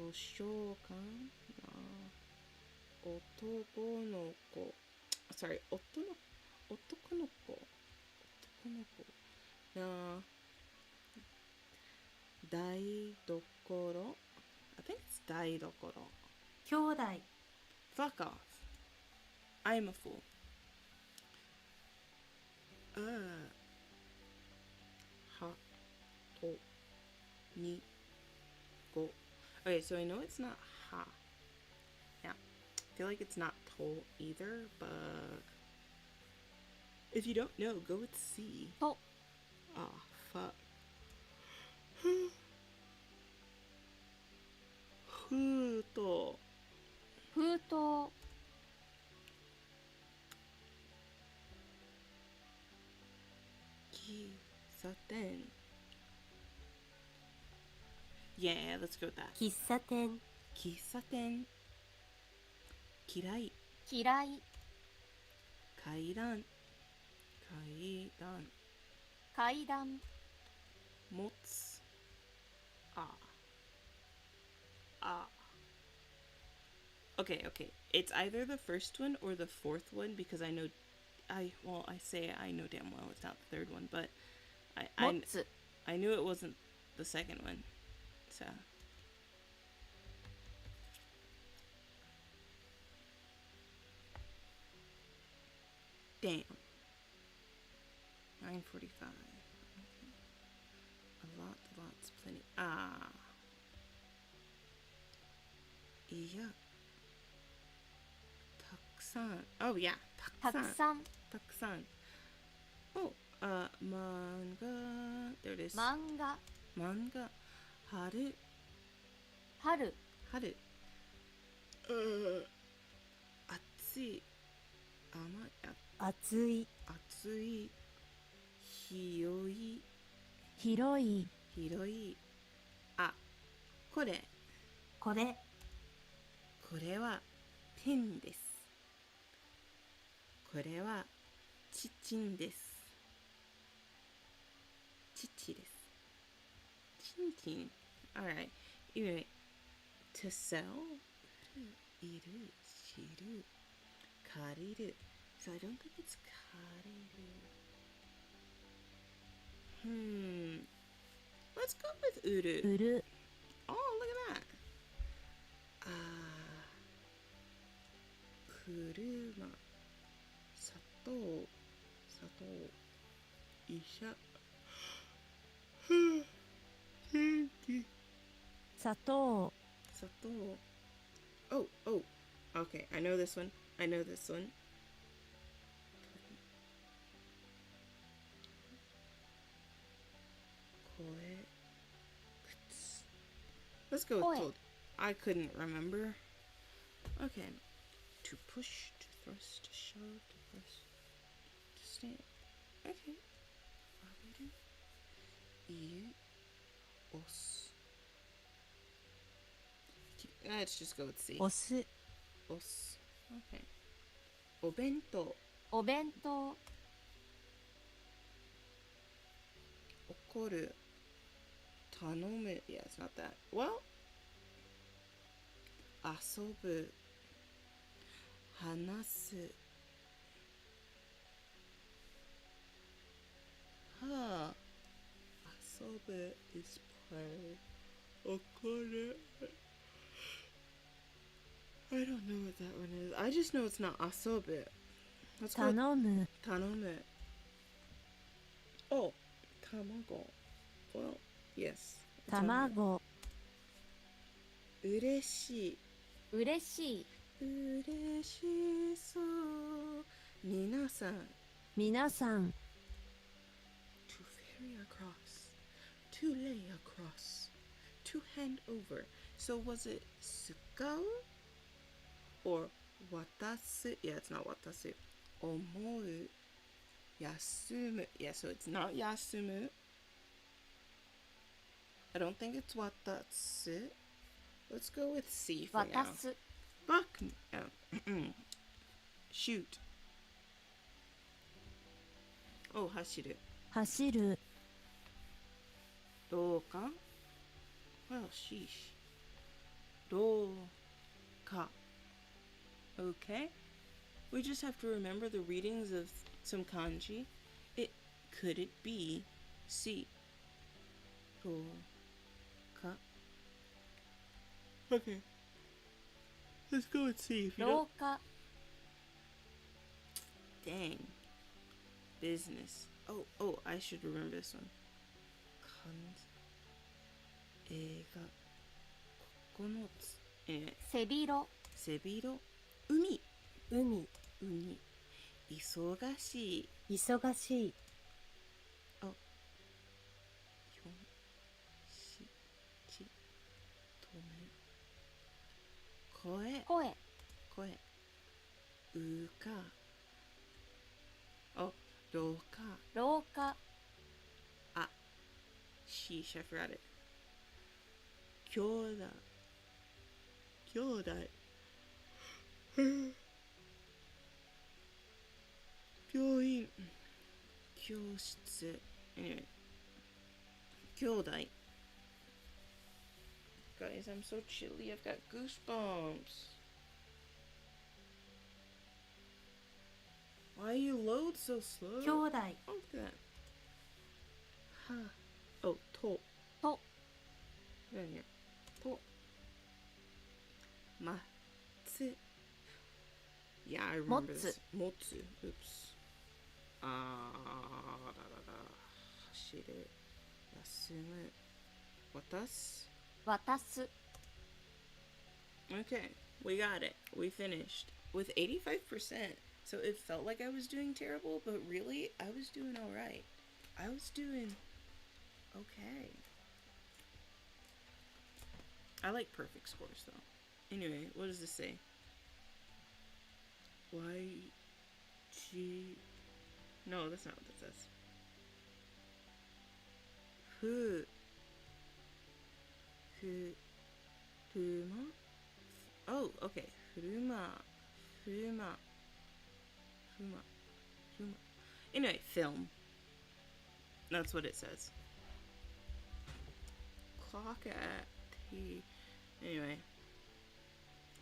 A: 図書館男の子 sorry 男の子な台所 I think it's 台所
C: 兄弟
A: Fuck off I'm a foolはとにgo okay so I know it's not ha yeah I feel like it's not to either but if you don't know go with C
C: と
A: ah fuck 封筒
C: 封筒
A: 喫茶店 Yeah let's go with that
C: 喫茶店
A: 喫茶店嫌い
C: 嫌い
A: 階段
C: 階段
A: 持つOkay, it's either the first one or the fourth one because I know I say I know damn well it's not the third one but
C: 持つ
A: I knew it wasn't the second one so damn 9:45 lots plentyいやたくさん oh yeah
C: たくさん
A: たくさん oh 漫画 there it is
C: 漫画
A: 春暑い甘い
C: 暑い広い
A: これ
C: これ
A: はペンですこれは父ですチン alright anyway to sell いる知る借りる so I don't think it's 借りるlet's go with 売る
C: 売る
A: oh look at that 車砂糖医者天気
C: 砂糖
A: oh okay I know this one 声靴 let's go with told I couldn't remember okay to push to thrust to shove to press to stand okay let's just go with C
C: 押す
A: okay お弁当
C: お弁当
A: 怒る頼む yeah it's not that well 遊ぶ話す遊ぶ is play 怒るI don't know what that one is I just know it's not 遊ぶ let's go
C: 頼む
A: 頼む oh 卵 well yes
C: 卵
A: 嬉しい
C: 嬉しい
A: 嬉しそう皆さん
C: 皆さん
A: to ferry across to lay across to hand over so was it 使う or 渡す yeah it's not 渡す思う休む yeah so it's not 休む I don't think it's 渡す let's go with C for
C: 渡
A: now
C: す
A: fuck shoot oh 走る
C: 走る
A: どうか well sheesh ro, ka. Okay? We just have to remember the readings of some kanji. Could it be si, ro, ka? Okay. Let's go and see if you
C: 廊
A: don't.
C: 下
A: Dang. Business. Oh, I should remember this one. Kanji. Eiga. Kokonotsu. Anyway.
C: 背広
A: 背広。海。
C: 海
A: 海。忙しい。
C: 忙しい
A: 4、し、ち、とめ。声。
C: 声
A: うか。廊下。
C: 廊下
A: Sheesh, I forgot it. 兄弟。兄弟。病院。教室。Anyway. 兄弟。Guys, I'm so chilly. I've got goosebumps. Why you load so slow?
C: 兄弟
A: Oh, look at that. Oh, と。
C: と
A: Right here. と。まつ。Yeah, I remember this. もつ。Oops. だだ。走る。休む。渡す。
C: 渡す
A: Okay, we got it. We finished with 85%. So it felt like I was doing terrible, but really, I was doing all right. I was doing okay. I like perfect scores, though. Anyway, what does this say? Y-G... No, that's not what that says. Furuma? Oh, okay. Furuma. Anyway, film. That's what it says. Clock at T. Anyway.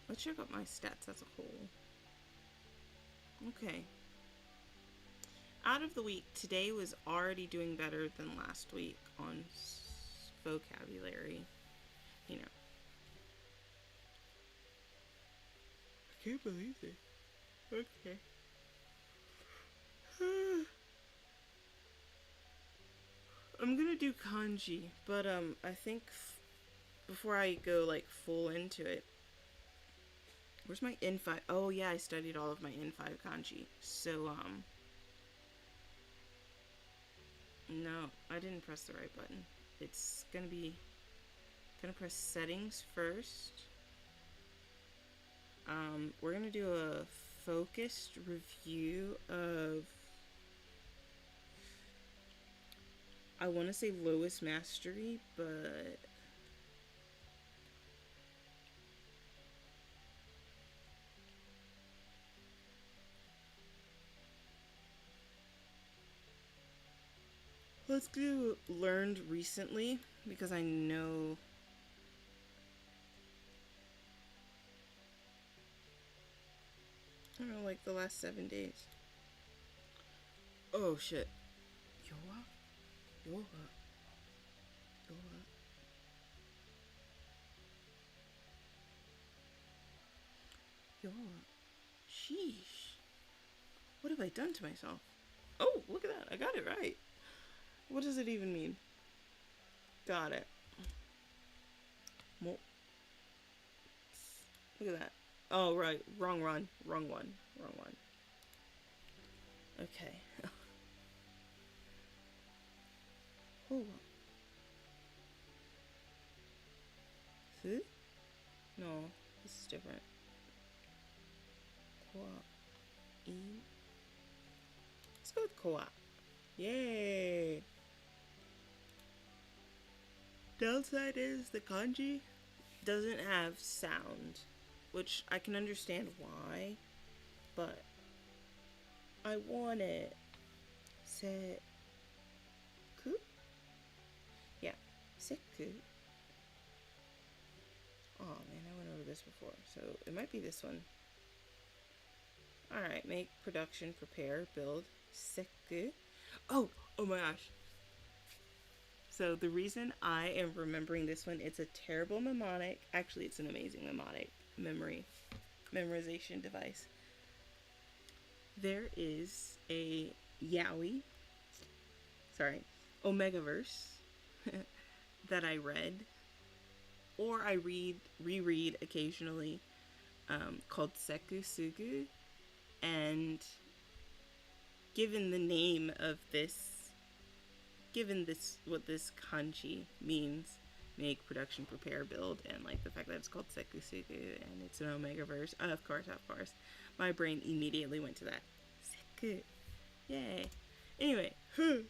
A: Let's check out my stats as a whole. Okay. Out of the week, today was already doing better than last week on vocabulary. You know. I can't believe it. Okay. I'm gonna do kanji, but I think before I go like full into it, where's my N5? Oh yeah, I studied all of my N5 kanji. So no, I didn't press the right button. It's gonna press settings first. We're gonna do a focused review of, I want to say lowest mastery, but let's do learned recently, because I know I don't know, like the last 7 days. Oh shit. Yoa? Sheesh. What have I done to myself? Oh, look at that. I got it right. What does it even mean? Got it. Look at that. Oh, right. Wrong one. Okay. Oh. See? No, this is different. Let's go with Koa. Yay! Downside is the kanji doesn't have sound, which I can understand why, but I want it. Seku? Yeah, seku. Oh man, I want this before, so it might be this one. Alright, make, production, prepare, build, seku. Oh my gosh. So the reason I am remembering this one, it's a terrible mnemonic. Actually, it's an amazing mnemonic memorization device. There is a Omegaverse that I read, or I reread occasionally, called Seku Sugu, and given the name of what this kanji means, make, production, prepare, build, and like the fact that it's called Seku Sugu and it's an Omegaverse, of course, my brain immediately went to that. Seku, yay. Anyway, I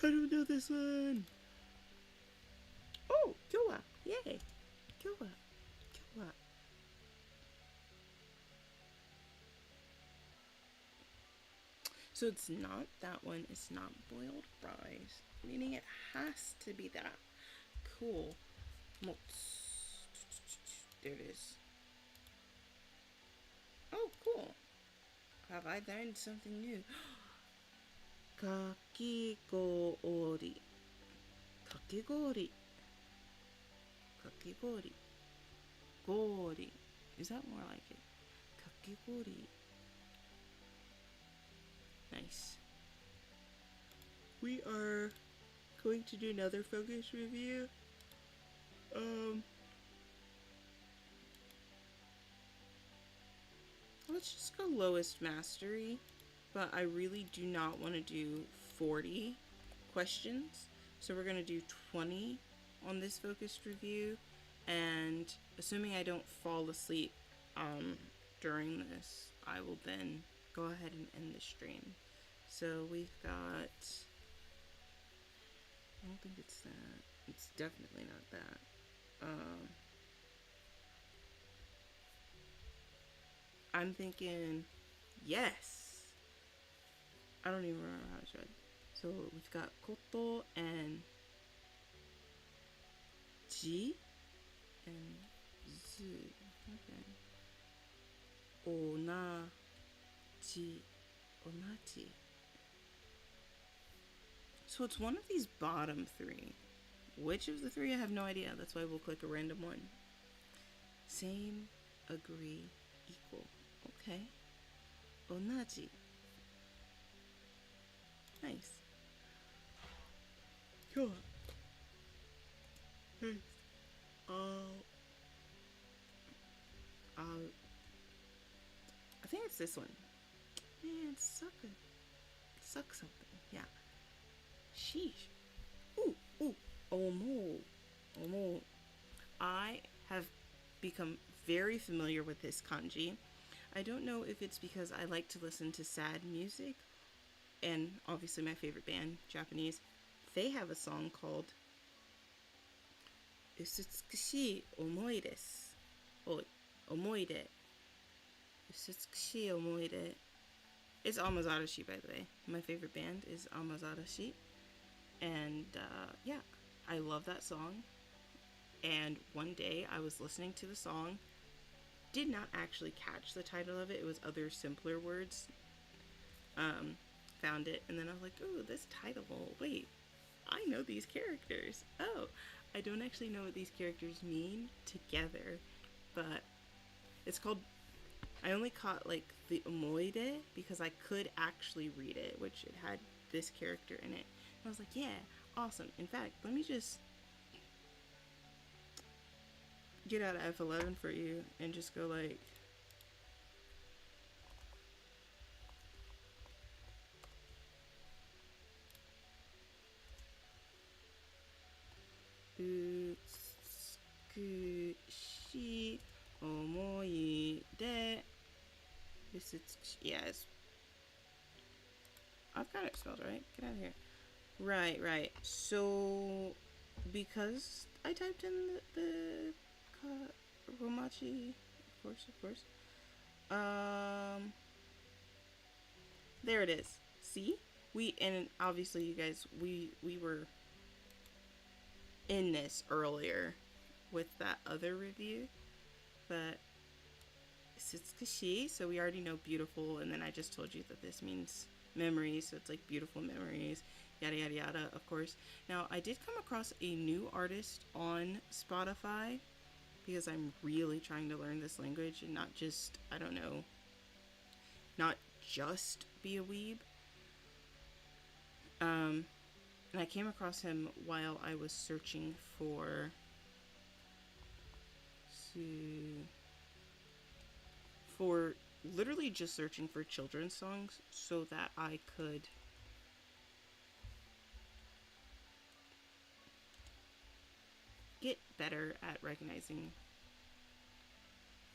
A: don't know this one. Oh, Kyowa, yay. Kyowa. So it's not that one. It's not boiled rice, meaning it has to be that. Cool. There it is. Oh, cool. Have I learned something new? Kakigori. Gori. Is that more like it? Kakigori. Nice. We are going to do another focus review. Let's just go lowest mastery, but I really do not want to do 40 questions. So we're going to do 20 on this focused review, and assuming I don't fall asleep during this, I will then go ahead and end the stream. So we've got, I don't think it's that. It's definitely not that. I'm thinking, yes. I don't even remember how it's read. So we've got koto and ji and zu. Okay. Onaji. So it's one of these bottom three. Which of the three, I have no idea. That's why we'll click a random one. Same, agree, equal. Okay. Onaji. Nice. Cool. Nice. I think it's this one. Man, suck something. Yeah. Sheesh. Ooh. Omo. I have become very familiar with this kanji. I don't know if it's because I like to listen to sad music, and obviously my favorite band, Japanese, they have a song called Usutsukushii Omoi desu. Omoide. Usutsukushii Omoide. It's Amazarashi, by the way. My favorite band is Amazarashi. And yeah, I love that song. And one day I was listening to the song, did not actually catch the title of it. It was other simpler words. Found it, and then I was like, oh, this title, wait, I know these characters. Oh, I don't actually know what these characters mean together, but it's called, I only caught like the omoide because I could actually read it, which it had this character in it. And I was like, yeah, awesome. In fact, let me just get out of F11 for you and just go like, Utsukushii omoide. Yes. I've got it spelled right. Get out of here. Right. So, because I typed in the Romachi, of course. There it is. See? And obviously you guys, we were in this earlier with that other review, but Sutsukushi, so we already know beautiful, and then I just told you that this means memories, so it's like beautiful memories, yada yada yada, of course. Now, I did come across a new artist on Spotify because I'm really trying to learn this language and not just, I don't know, not just be a weeb. And I came across him while I was searching for literally just searching for children's songs so that I could get better at recognizing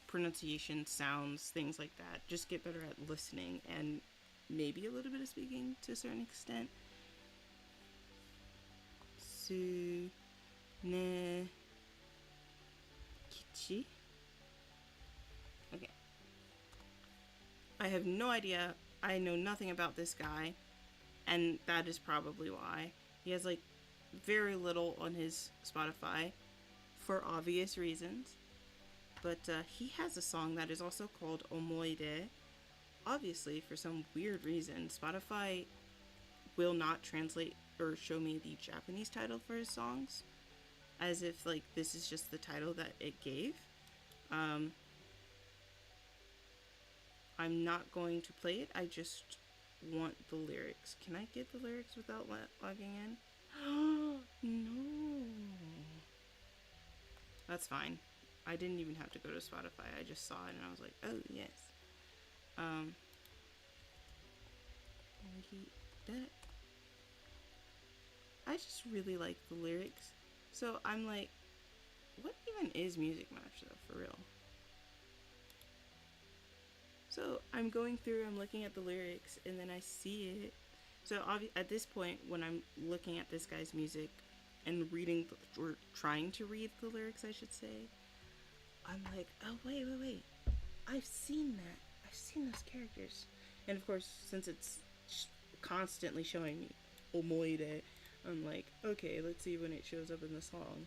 A: pronunciation, sounds, things like that. Just get better at listening and maybe a little bit of speaking to a certain extent. Su ne kichi. Okay. I have no idea. I know nothing about this guy, and that is probably why. He has like very little on his Spotify for obvious reasons. But he has a song that is also called Omoide. Obviously, for some weird reason, Spotify will not translate or show me the Japanese title for his songs, as if like this is just the title that it gave. I'm not going to play it. I just want the lyrics. Can I get the lyrics without logging in? No. That's fine. I didn't even have to go to Spotify. I just saw it and I was like, oh yes. I just really like the lyrics. So I'm like, what even is Music Match though, for real? So I'm going through, I'm looking at the lyrics, and then I see it. So at this point, when I'm looking at this guy's music and reading, or trying to read the lyrics, I should say, I'm like, oh, wait. I've seen that. I've seen those characters. And of course, since it's constantly showing me Omoide, I'm like, okay, let's see when it shows up in the song.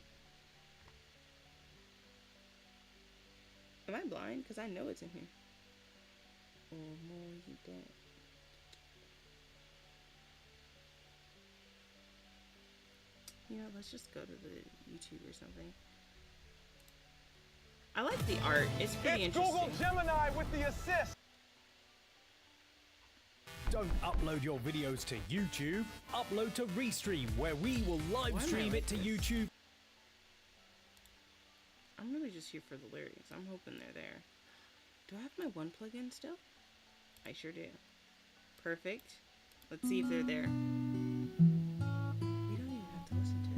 A: Am I blind? Because I know it's in here. Omoide. You know, let's just go to the YouTube or something. I like the art. It's pretty interesting.
D: Google Gemini with the assist.
E: Don't upload your videos to YouTube. Upload to Restream, where we will live stream it to YouTube.
A: I'm really just here for the lyrics. I'm hoping they're there. Do I have my one plugin still? I sure do. Perfect. Let's see if they're there. We don't even have to listen to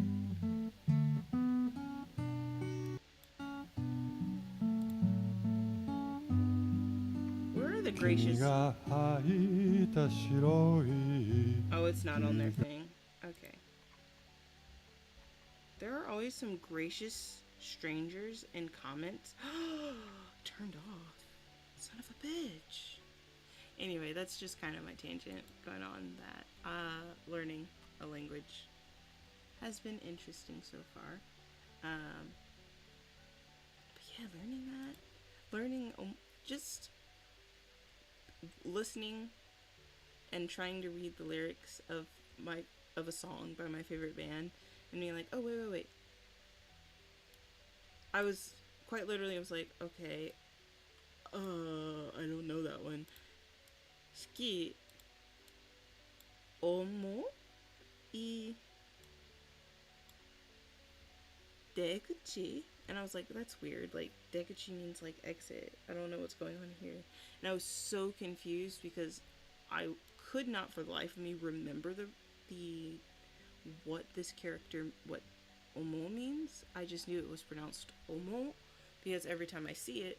A: it. Where are the gracious... Oh, it's not on their thing. Okay. There are always some gracious strangers in comments. Turned off. Son of a bitch. Anyway, that's just kind of my tangent going on that learning a language has been interesting so far. But yeah, learning just listening and trying to read the lyrics of a song by my favorite band and being like, oh wait. I was quite literally, I was like, okay, I don't know that one. Ski omo I deguchi, and I was like, that's weird. Like deguchi means like exit. I don't know what's going on here, and I was so confused because I could not for the life of me remember the what this character, what omo means. I just knew it was pronounced omo because every time I see it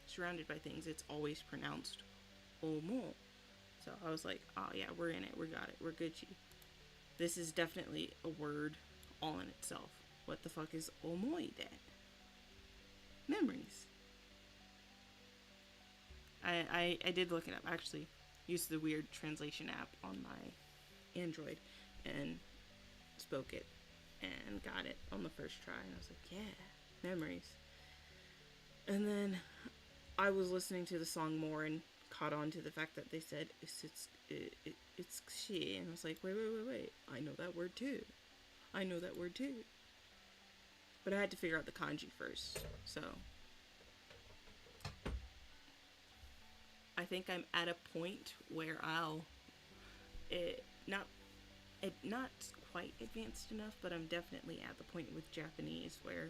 A: surrounded by things, it's always pronounced omo. So I was like, oh yeah, we're in it, we got it, we're Gucci. This is definitely a word all in itself. What the fuck is omoide? Memories. I did look it up. Actually, used the weird translation app on my Android and spoke it and got it on the first try. And I was like, yeah, memories. And then I was listening to the song more and caught on to the fact that they said it's she, and I was like, wait, I know that word too. But I had to figure out the kanji first, so I think I'm at a point where I'll not quite advanced enough, but I'm definitely at the point with Japanese where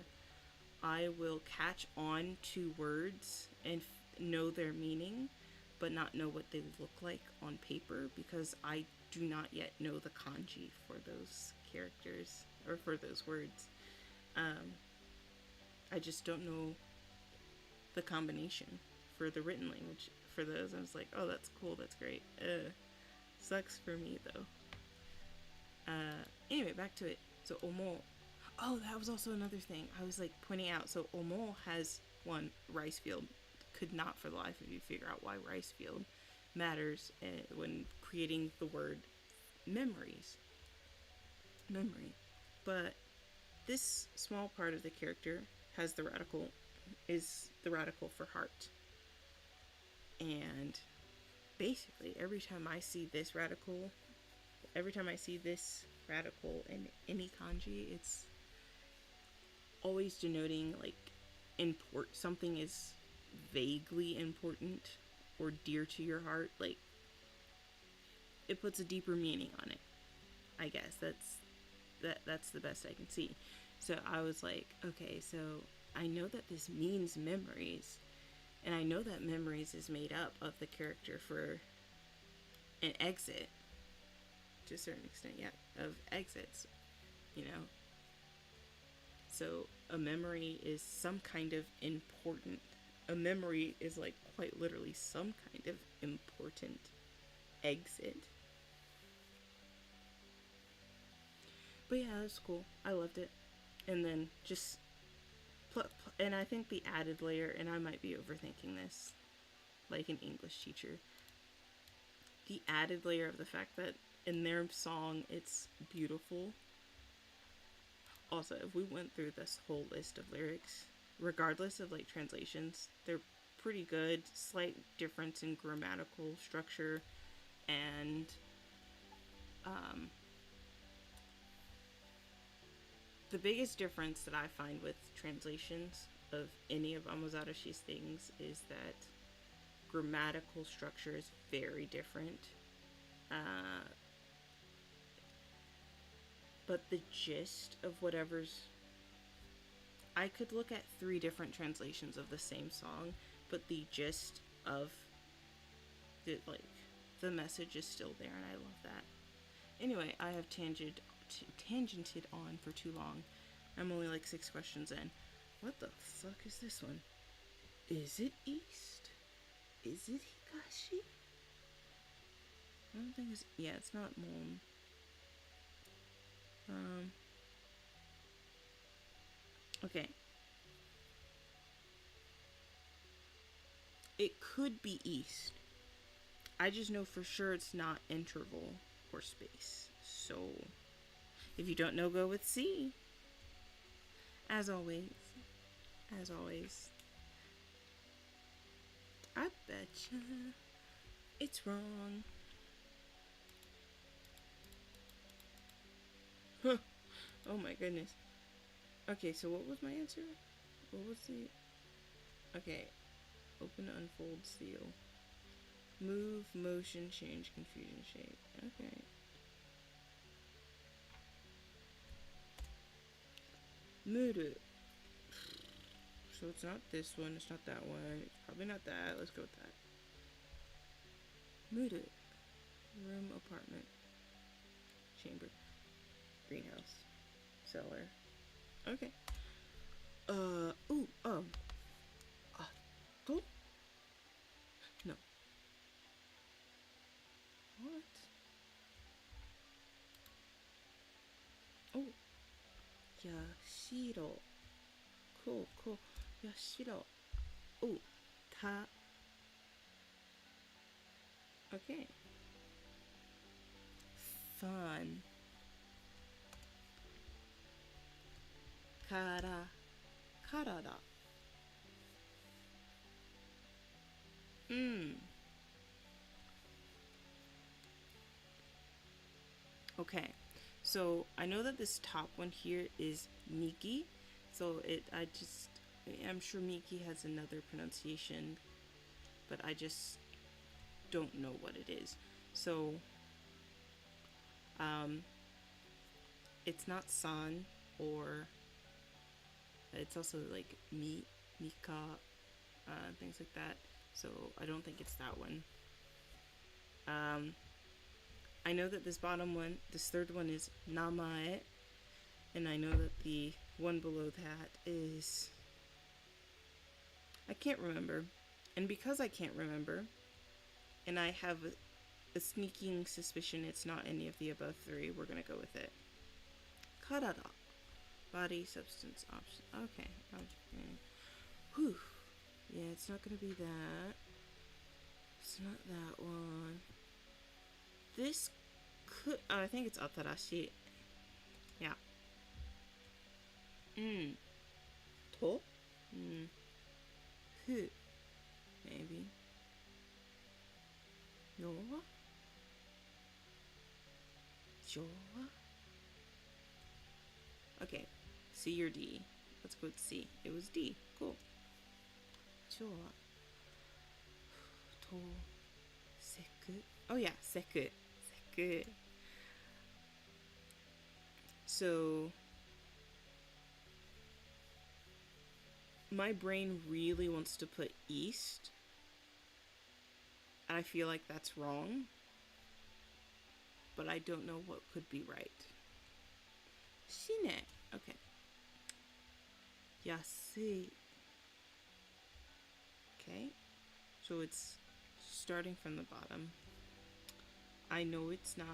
A: I will catch on to words and know their meaning, but not know what they look like on paper, because I do not yet know the kanji for those characters or for those words. I just don't know the combination for the written language for those. I was like, oh, that's cool, that's great. Sucks for me though. Anyway, back to it. So omo. Oh, that was also another thing I was like pointing out. So omo has one rice field. Could not for the life of you figure out why rice field matters when creating the word memory. But this small part of the character has the radical for heart. And basically every time I see this radical in any kanji, it's always denoting like something is vaguely important or dear to your heart. Like, it puts a deeper meaning on it, I guess. That's the best I can see. So I was like, okay, so I know that this means memories, and I know that memories is made up of the character for an exit, to a certain extent, yeah, of exits, you know. So a memory is some kind of important. A memory is like quite literally some kind of important exit. But yeah, it was cool. I loved it. And then just and I think the added layer, and I might be overthinking this like an English teacher, the added layer of the fact that in their song it's beautiful. Also, if we went through this whole list of lyrics, regardless of like translations, they're pretty good. Slight difference in grammatical structure and the biggest difference that I find with translations of any of Amazadoshi's things is that grammatical structure is very different. But the gist of whatever's... I could look at 3 different translations of the same song, but the gist of the message is still there, and I love that. Anyway, I have tangented on for too long. I'm only like 6 questions in. What the fuck is this one? Is it East? Is it Higashi? I don't think it's... Yeah, it's not Mon. Okay. It could be East. I just know for sure it's not interval or space. So, if you don't know, go with C. As always. I betcha it's wrong. Huh. Oh my goodness. Okay, so what was my answer? What was the... Okay. Open, unfold, seal. Move, motion, change, confusion, shape. Okay. Muru. So it's not this one, it's not that one, it's probably not that. Let's go with that. Muru. Room, apartment, chamber, greenhouse, cellar. Okay. To? No. What? Oh. Yashiro. Cool. Yashiro. Oh. Ta. Okay. Okay. Fun. Kara. Karada. Okay. So I know that this top one here is Miki. So I'm sure Miki has another pronunciation, but I just don't know what it is. So it's not san, or it's also like Mika, things like that. So I don't think it's that one. I know that this third one is namae, and I know that the one below that is, I can't remember. And because I can't remember, and I have a sneaking suspicion it's not any of the above three, we're gonna go with it. Karada. Body, substance, option. Okay. Whew. Yeah, it's not gonna be that. It's not that one. This could. Oh, I think it's atarashi. Yeah. To? Who? Maybe. Yowa? Jowa? Okay. C or D? Let's go with C. It was D. Cool. Jowa. To. Seku. Oh yeah, seku. Seku. So my brain really wants to put east. And I feel like that's wrong. But I don't know what could be right. Shine. Okay. Yasui. Okay. So it's starting from the bottom. I know it's not.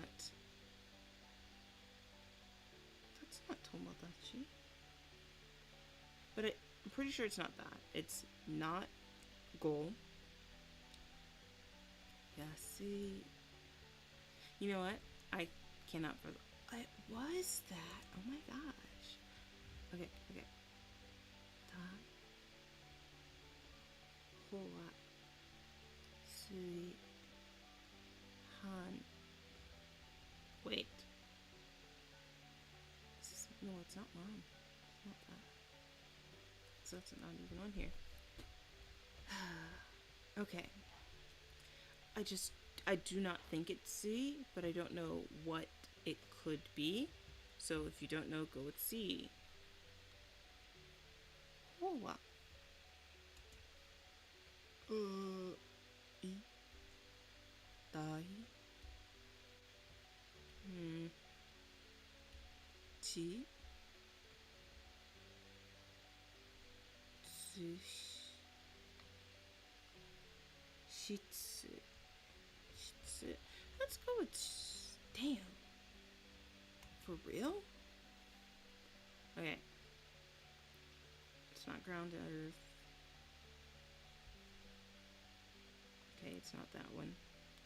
A: That's not tomodachi. But I'm pretty sure it's not that. It's not goal. Yasui. You know what? I cannot for it was that. Oh my gosh. Okay. Ta. Hoa. Sui. Han. Wait. No, it's not mine. It's not that. So that's not even on here. Okay. I do not think it's C, but I don't know what it could be. So if you don't know, go with C. Hoa. I. Dai. Chi. Shitsu. Let's go with damn. For real? Okay. It's not ground earth. Okay, it's not that one.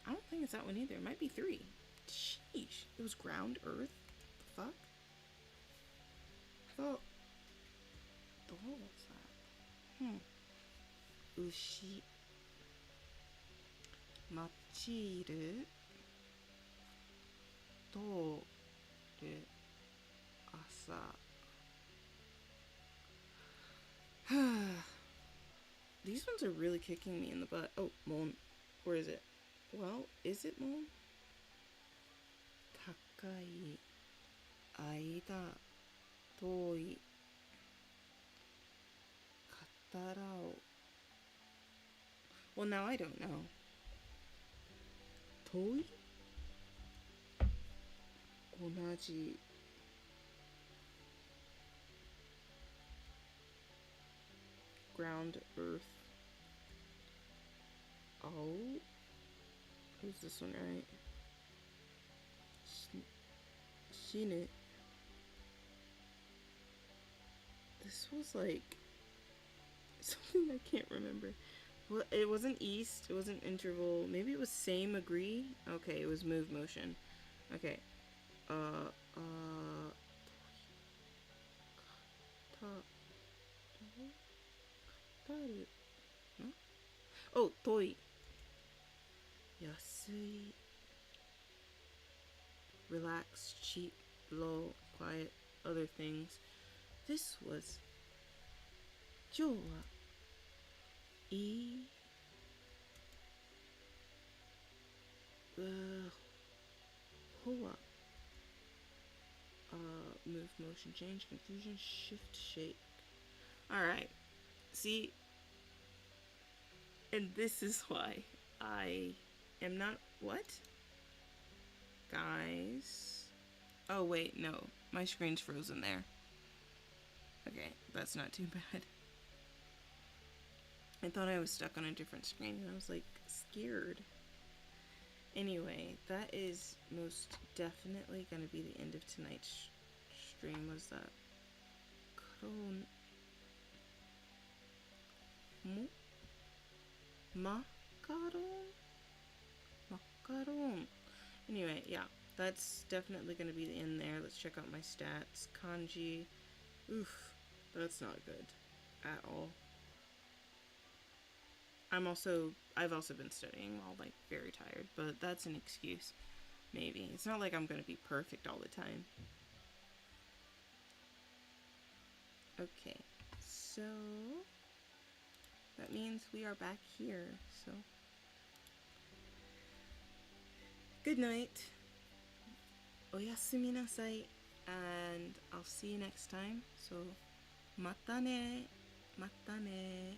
A: I don't think it's that one either. It might be 3. Sheesh. It was ground earth? The fuck? I thought. What was that? Ushi. Machiru. Toru. Asa. These ones are really kicking me in the butt. Oh, Mon. Where is it? Well, is it Mon? Takai. Aida. Toi. Katarao. Well, now I don't know. Toi? Onaji. Ground, earth. Oh. Who's this one, right? Shine. This was like something I can't remember. Well, it wasn't east. It wasn't interval. Maybe it was same agree. Okay, it was move motion. Okay. Uh. Ta. Taru. Huh? Oh, toi. Yasui. Relaxed, cheap, low, quiet, other things. This was 今日はいい hoa move motion change confusion shift shake. All right, see, and this is why I am not what guys. Oh wait, no, my screen's frozen there. Okay, that's not too bad. I thought I was stuck on a different screen and I was like scared. Anyway, that is most definitely going to be the end of tonight's stream. Was that macaron? Macaron. Anyway, yeah, that's definitely going to be the end there. Let's check out my stats. Kanji. Oof, that's not good at all. I've also been studying while like very tired, but that's an excuse. Maybe. It's not like I'm gonna be perfect all the time. Okay, so that means we are back here, so good night. Oyasumi nasai, and I'll see you next time. So, mata ne. Mata ne.